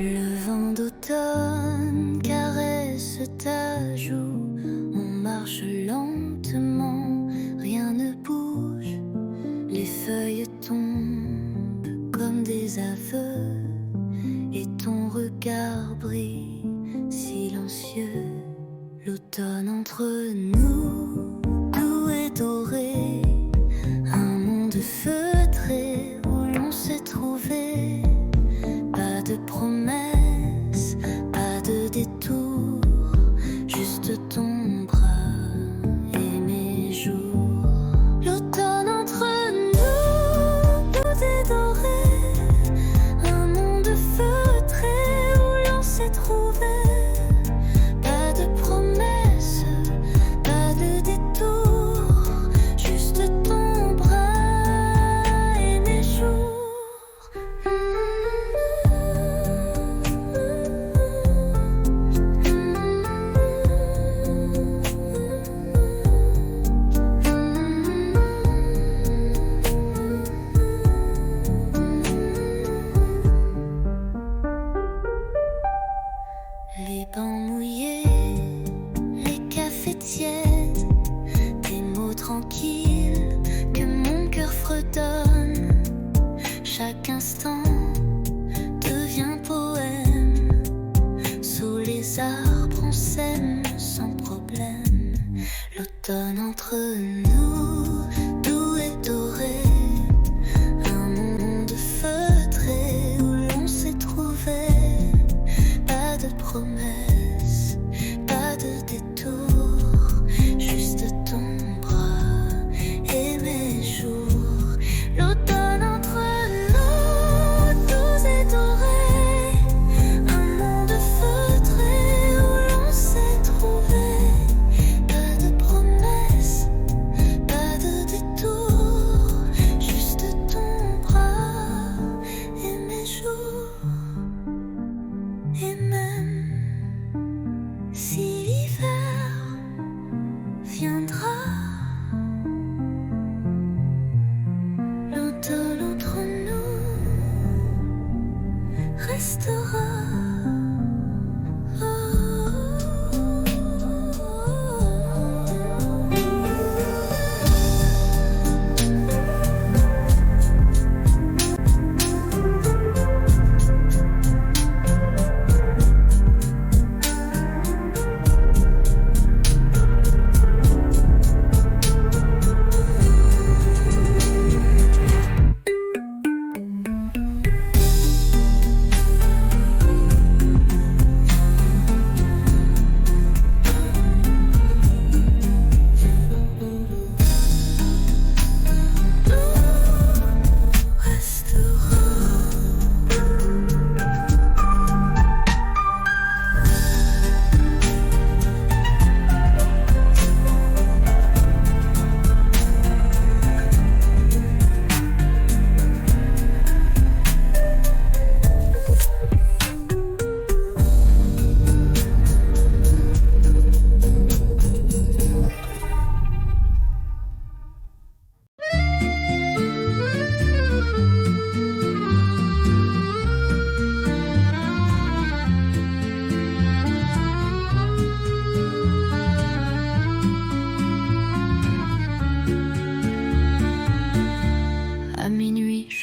Speaker 2: Le vent d'automne caresse ta joue. On marche lentement, rien ne bouge. Les feuilles tombent comme des aveux, et ton regard brille silencieux. L'automne entre nous, doux et doré, un monde feutré où l'on s'est trouvé. Pas de promesses, pas de détour, juste ton bras et mes jours. L'automne entre nous, tout est doré, un monde feutré où l'on s'est trouvé. Pas de promesses, pas de détour, juste ton bras et mes jours. Les bancs mouillés, les cafés tièdes, des mots tranquilles que mon cœur fredonne. Chaque instant devient poème. Sous les arbres on s'aime sans problème. L'automne entre nous, doux et doré, un monde feutré où l'on s'est trouvé. Pas de promesses, pas de détour, juste ton bras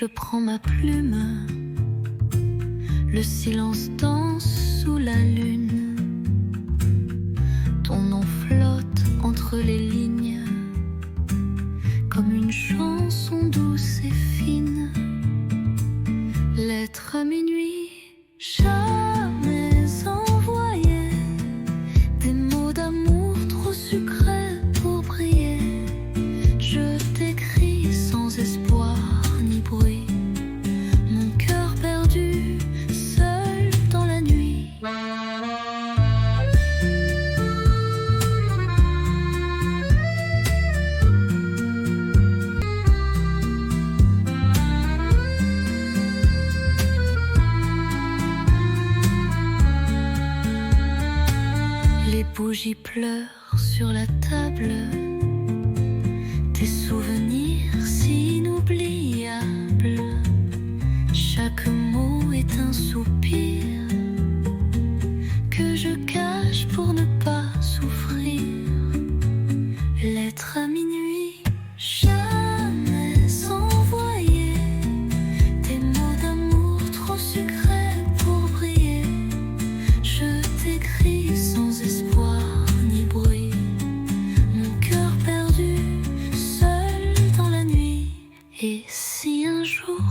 Speaker 1: je prends ma plume. Le silence danse sous la lune. Ton nom flotte entre les lignes, comme une chanson douce et fine. Lettre à minuit, jamais envoyée. Des mots d'amour trop sucrés pour briller. Je t'écris sans espoir ni bruit. Mon cœur perdu, seul dans la nuit. Les bougies pleurent sur la table. Tes souvenirs si inoubliables. Chaque mot est un soupir que je cache pour ne pas souffrir. Lettre à minuit, jamais envoyée. Des mots d'amour trop sucrés pour briller. Je t'écris sans espoir ni bruit. Mon cœur perdu, seul dans la nuit. Et si un jour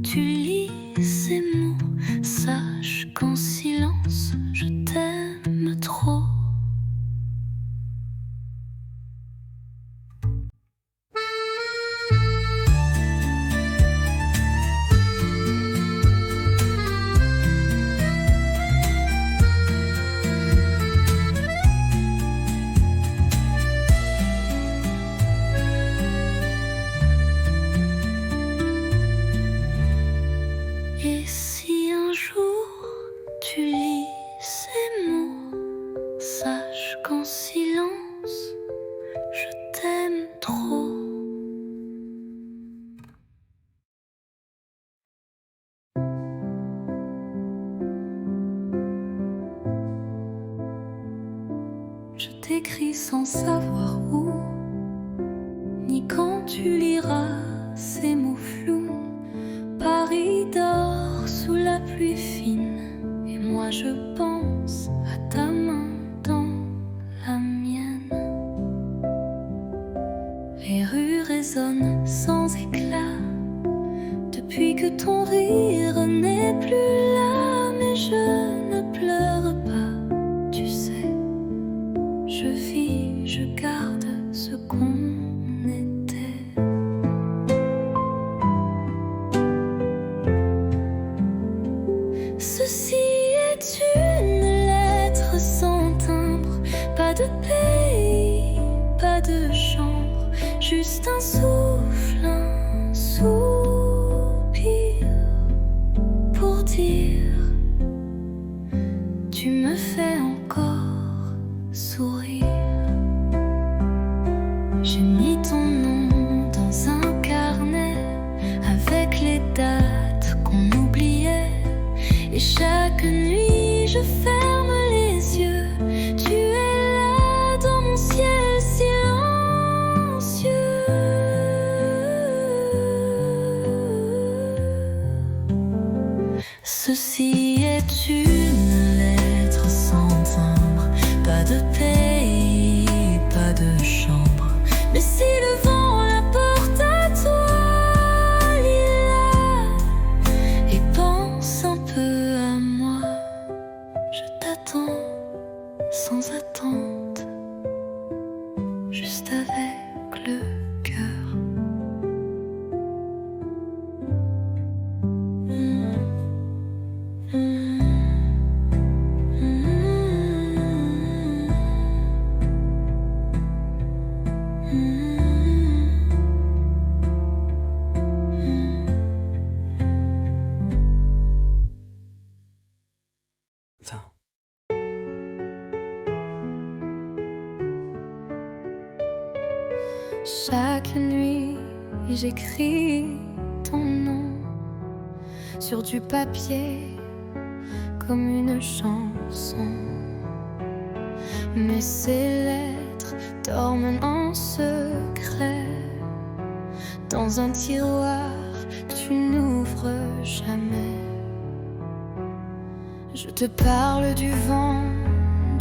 Speaker 1: tu lis ces mots, sache qu'en silence je t'aime trop. Et si un jour tu lis ces mots, sache qu'en silence je t'aime trop. Je t'écris sans savoir où, ni quand tu liras ces mots flous. Paris dort sous la pluie fine, et moi je pense à ta main dans la mienne. Les rues résonnent sans éclat, depuis que ton rire n'est plus là. Mais je ne pleure pas, tu sais. Je vis, je garde ce qu'on était. Ceci est une lettre sans timbre, pas de pays, pas de chambre, juste un souffle, un soupir pour dire tu me fais encore sourire. J'ai mis ton nom dans un carnet avec les dates qu'on oubliait. Et chaque nuit je ferme les yeux. Tu es là dans mon ciel silencieux. Ceci est une lettre sans timbre, pas de pays, pas de chambre. Mais si le vent la porte à toi, Lila, et pense un peu à moi. Je t'attends sans attente, juste avec le cœur. Chaque nuit, j'écris ton nom sur du papier comme une chanson. Mais ces lettres dorment en secret dans un tiroir que tu tu n'ouvres jamais. Je te parle du vent,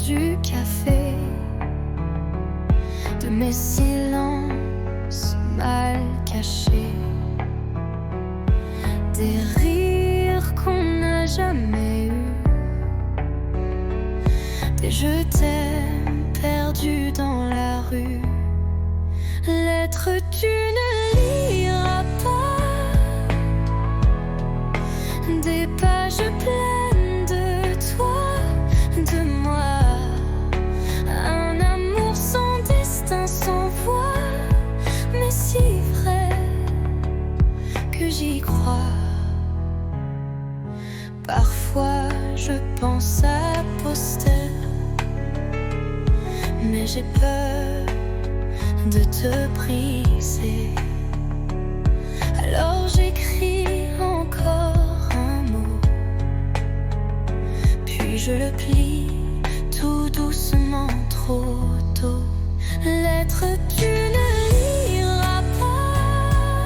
Speaker 1: du café, de mes silences mal cachés, des rires qu'on n'a jamais eus, des je t'aime perdus dans la rue. Lettres tu ne liras pas, des pages pleines de toi, de moi, un amour sans destin, sans voix, mais si vrai que j'y crois. Parfois je pense à poster, mais j'ai peur de te briser. Alors j'écris encore un mot, puis je le plie tout doucement, trop tôt. Lettre tu ne liras pas,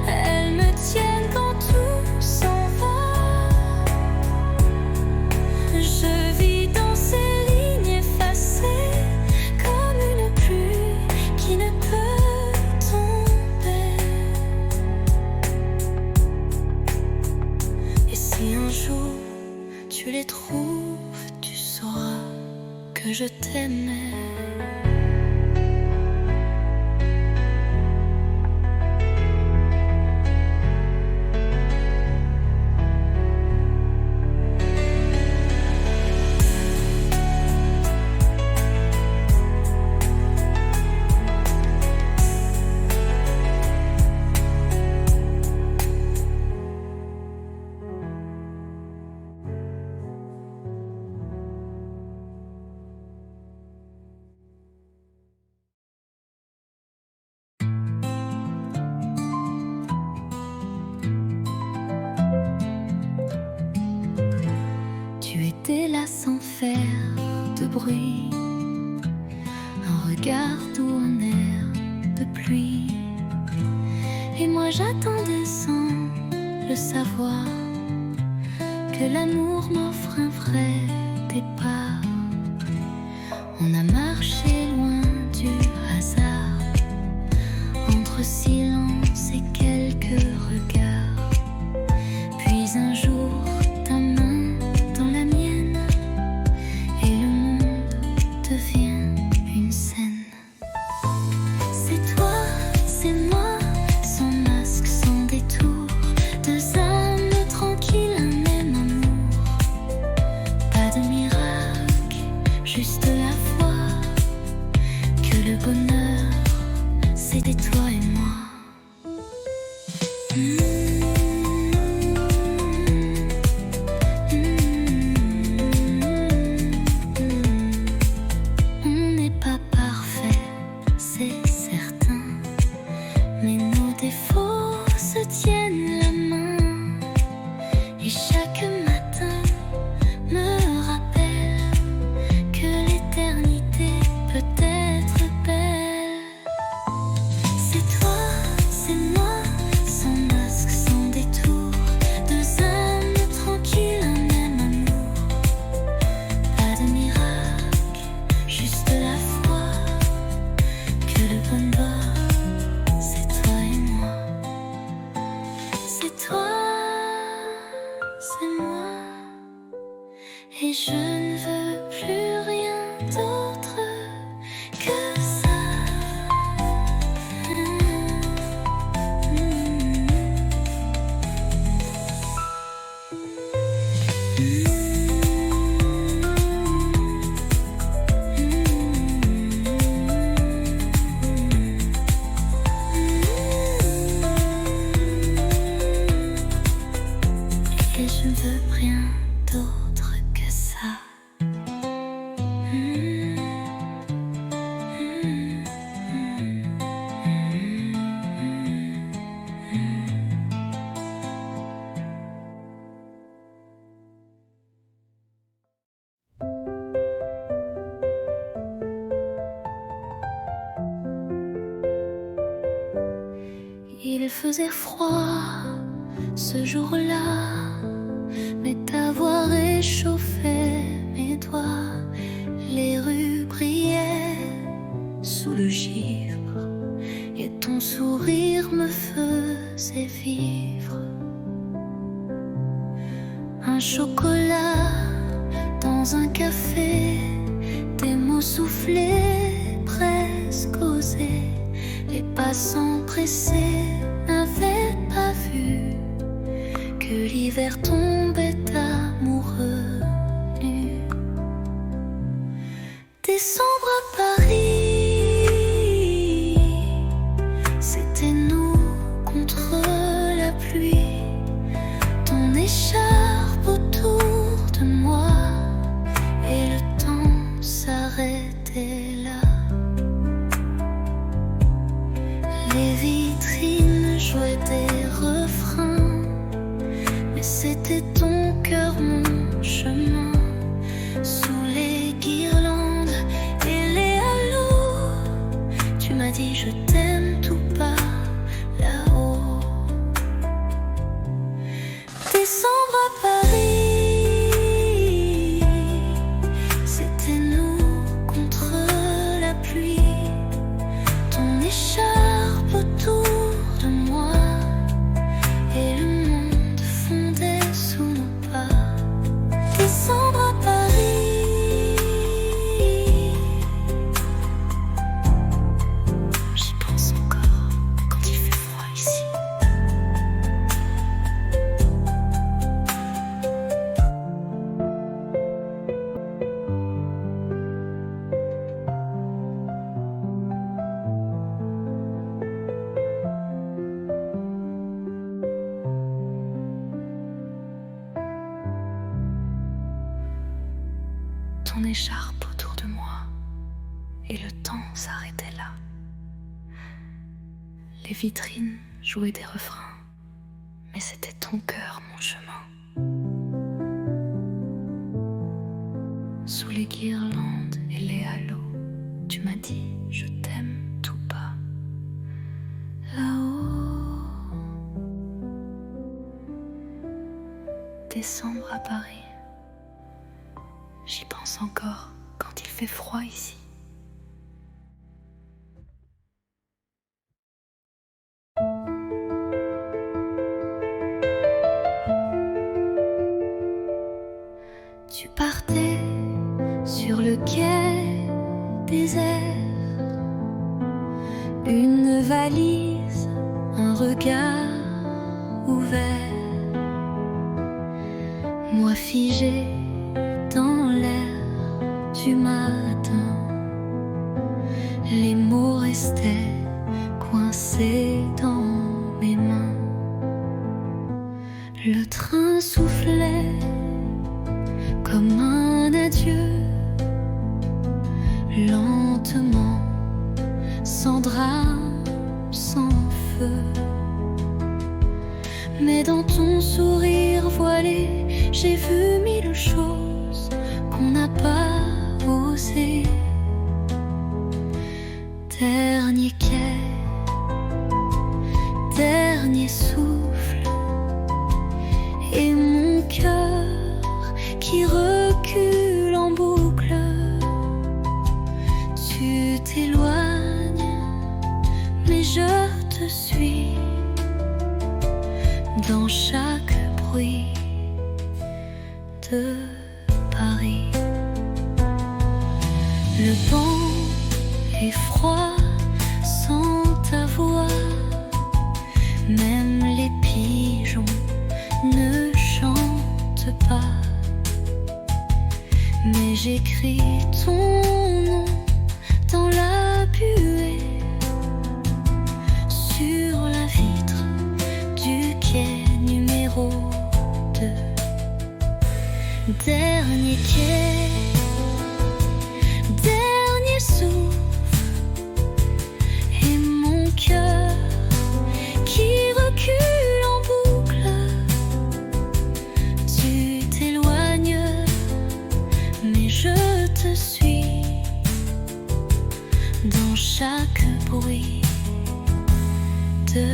Speaker 1: elles me tiennent quand tout s'en va. Je vis dans ces lignes effacées comme une pluie qui ne peut tomber. Et si un jour tu les trouves, tu sauras que je t'aimais. Tu étais là sans faire de bruit, un regard doux, un air de pluie. Et moi j'attendais sans le savoir que l'amour m'offre un vrai départ. On a marché loin du hasard, entre silence et quelques regards. Puis un jour ta main dans la mienne, et le monde devient une scène. C'est toi, c'est moi, sans masque, sans détour, deux âmes tranquilles, un même amour. Pas de miracle, juste la foi que le bonheur, c'était toi et moi. On n'est pas parfait, c'est certain, mais nos défauts se tiennent la main. Et chaque matin me rappelle que l'éternité peut être belle. C'est toi, c'est moi, sans masque, sans détour, deux âmes tranquilles, un même amour. Pas de miracle, juste la foi que le bonheur, Il faisait froid ce jour-là, mais ta voix réchauffait mes doigts. Les rues brillaient sous le givre et ton sourire me faisait vivre. Un chocolat dans un café, des mots soufflés, presque osés. Les passants pressés n'avaient pas vu que l'hiver tombait amoureux nu. Décembre à Paris, c'était nous contre la pluie. Ton écharpe autour de moi et le temps s'arrêtait là. Les vitrines jouaient des refrains, mais c'était ton cœur, mon chemin. Sous les guirlandes et les halos, tu m'as dit je t'aime tout bas là-haut. Décembre à Paris, c'était nous contre la pluie. Ton écharpe autour de moi et le monde fondait sous nos pas. Décembre à Paris, j'y pense encore quand il fait froid ici. Ton écharpe autour de moi et le temps s'arrêtait là. Les vitrines jouaient des refrains, mais c'était ton cœur, mon chemin. Sous les guirlandes et les halos, tu m'as dit je t'aime tout bas là-haut. Décembre à Paris, j'y pense encore quand il fait froid ici. Tu partais sur le quai désert, une valise, un regard ouvert. Moi figé dans l'air du matin, les mots restaient coincés dans mes mains. Le train soufflait comme un adieu, lentement, sans drame, sans feu. Mais dans ton sourire voilé, j'ai vu mille choses qu'on n'a pas osé. Dernier quai, dernier souffle, et mon cœur qui recule en boucle. Tu t'éloignes, mais je te suis dans chaque bruit de Paris. Le vent est froid sans ta voix, même les pigeons ne chantent pas. Mais j'écris ton nom dans la buée sur la vitre du quai numéro 2. Dernier quai, dernier souffle, et mon cœur qui recule en boucle. Tu t'éloignes, mais je te suis dans chaque bruit de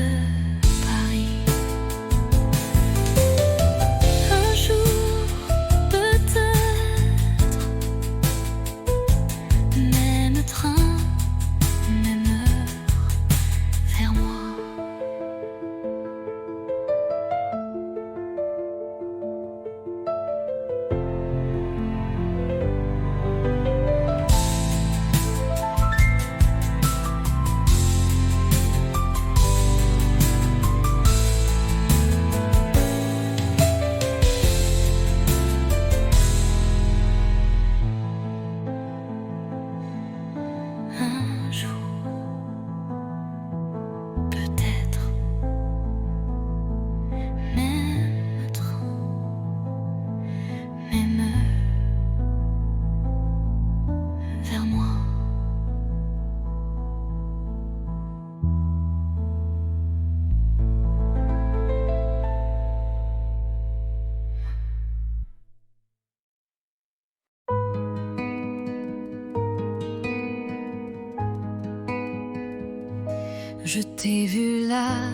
Speaker 1: Je t'ai vu là,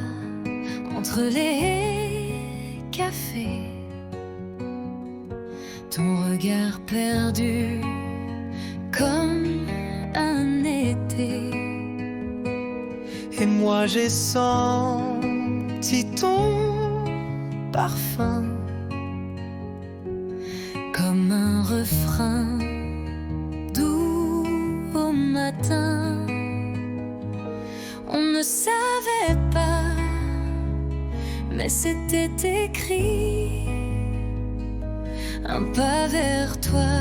Speaker 1: entre les cafés, ton regard perdu comme un été.
Speaker 3: Et moi j'ai senti ton parfum
Speaker 1: comme un refrain doux au matin. On ne savait pas, mais c'était écrit. Un pas vers toi,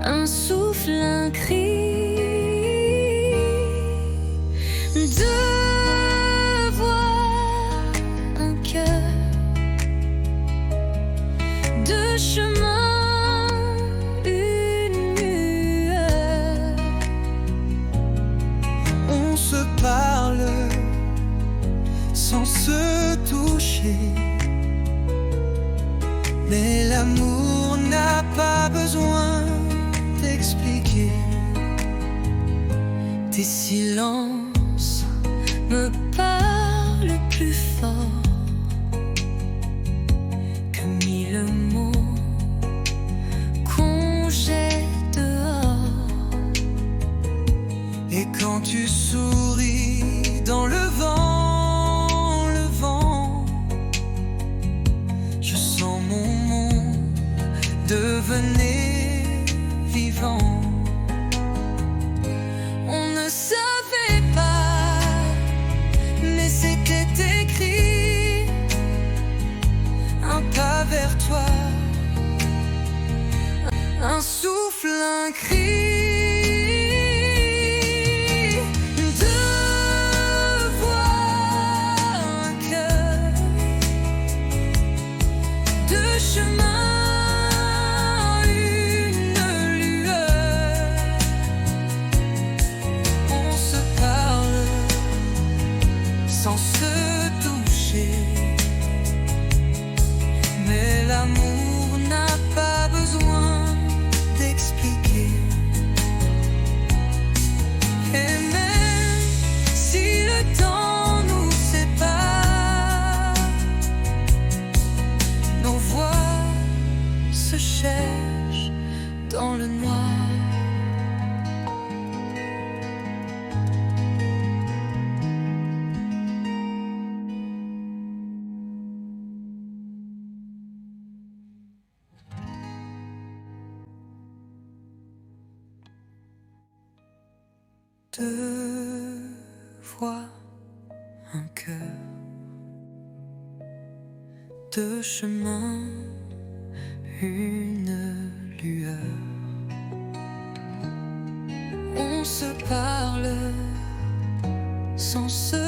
Speaker 1: un souffle, un cri. Deux voix, un cœur, deux chemins, une lueur.
Speaker 3: On se parle sans se toucher, mais l'amour n'a pas besoin d'expliquer.
Speaker 1: Tes silences me parlent plus fort que mille mots qu'on jette dehors.
Speaker 3: Et quand tu souris dans le vent, je sens mon monde devenir vivant.
Speaker 1: On ne savait pas, mais c'était écrit.
Speaker 3: Un pas vers toi,
Speaker 1: Un souffle, un cri. Deux voix, un cœur, deux chemins, une lueur.
Speaker 3: on se parle sans se toucher, mais l'amour n'a pas besoin d'expliquer. Et même si le temps nous sépare, nos voix se cherchent dans le noir. Deux voix, un cœur, deux chemins, une lueur. On se parle sans se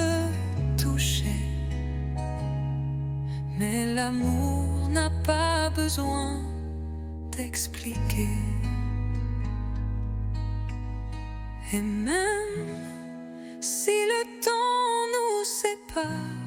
Speaker 3: toucher, mais l'amour n'a pas besoin d'expliquer. Et même si le temps nous sépare,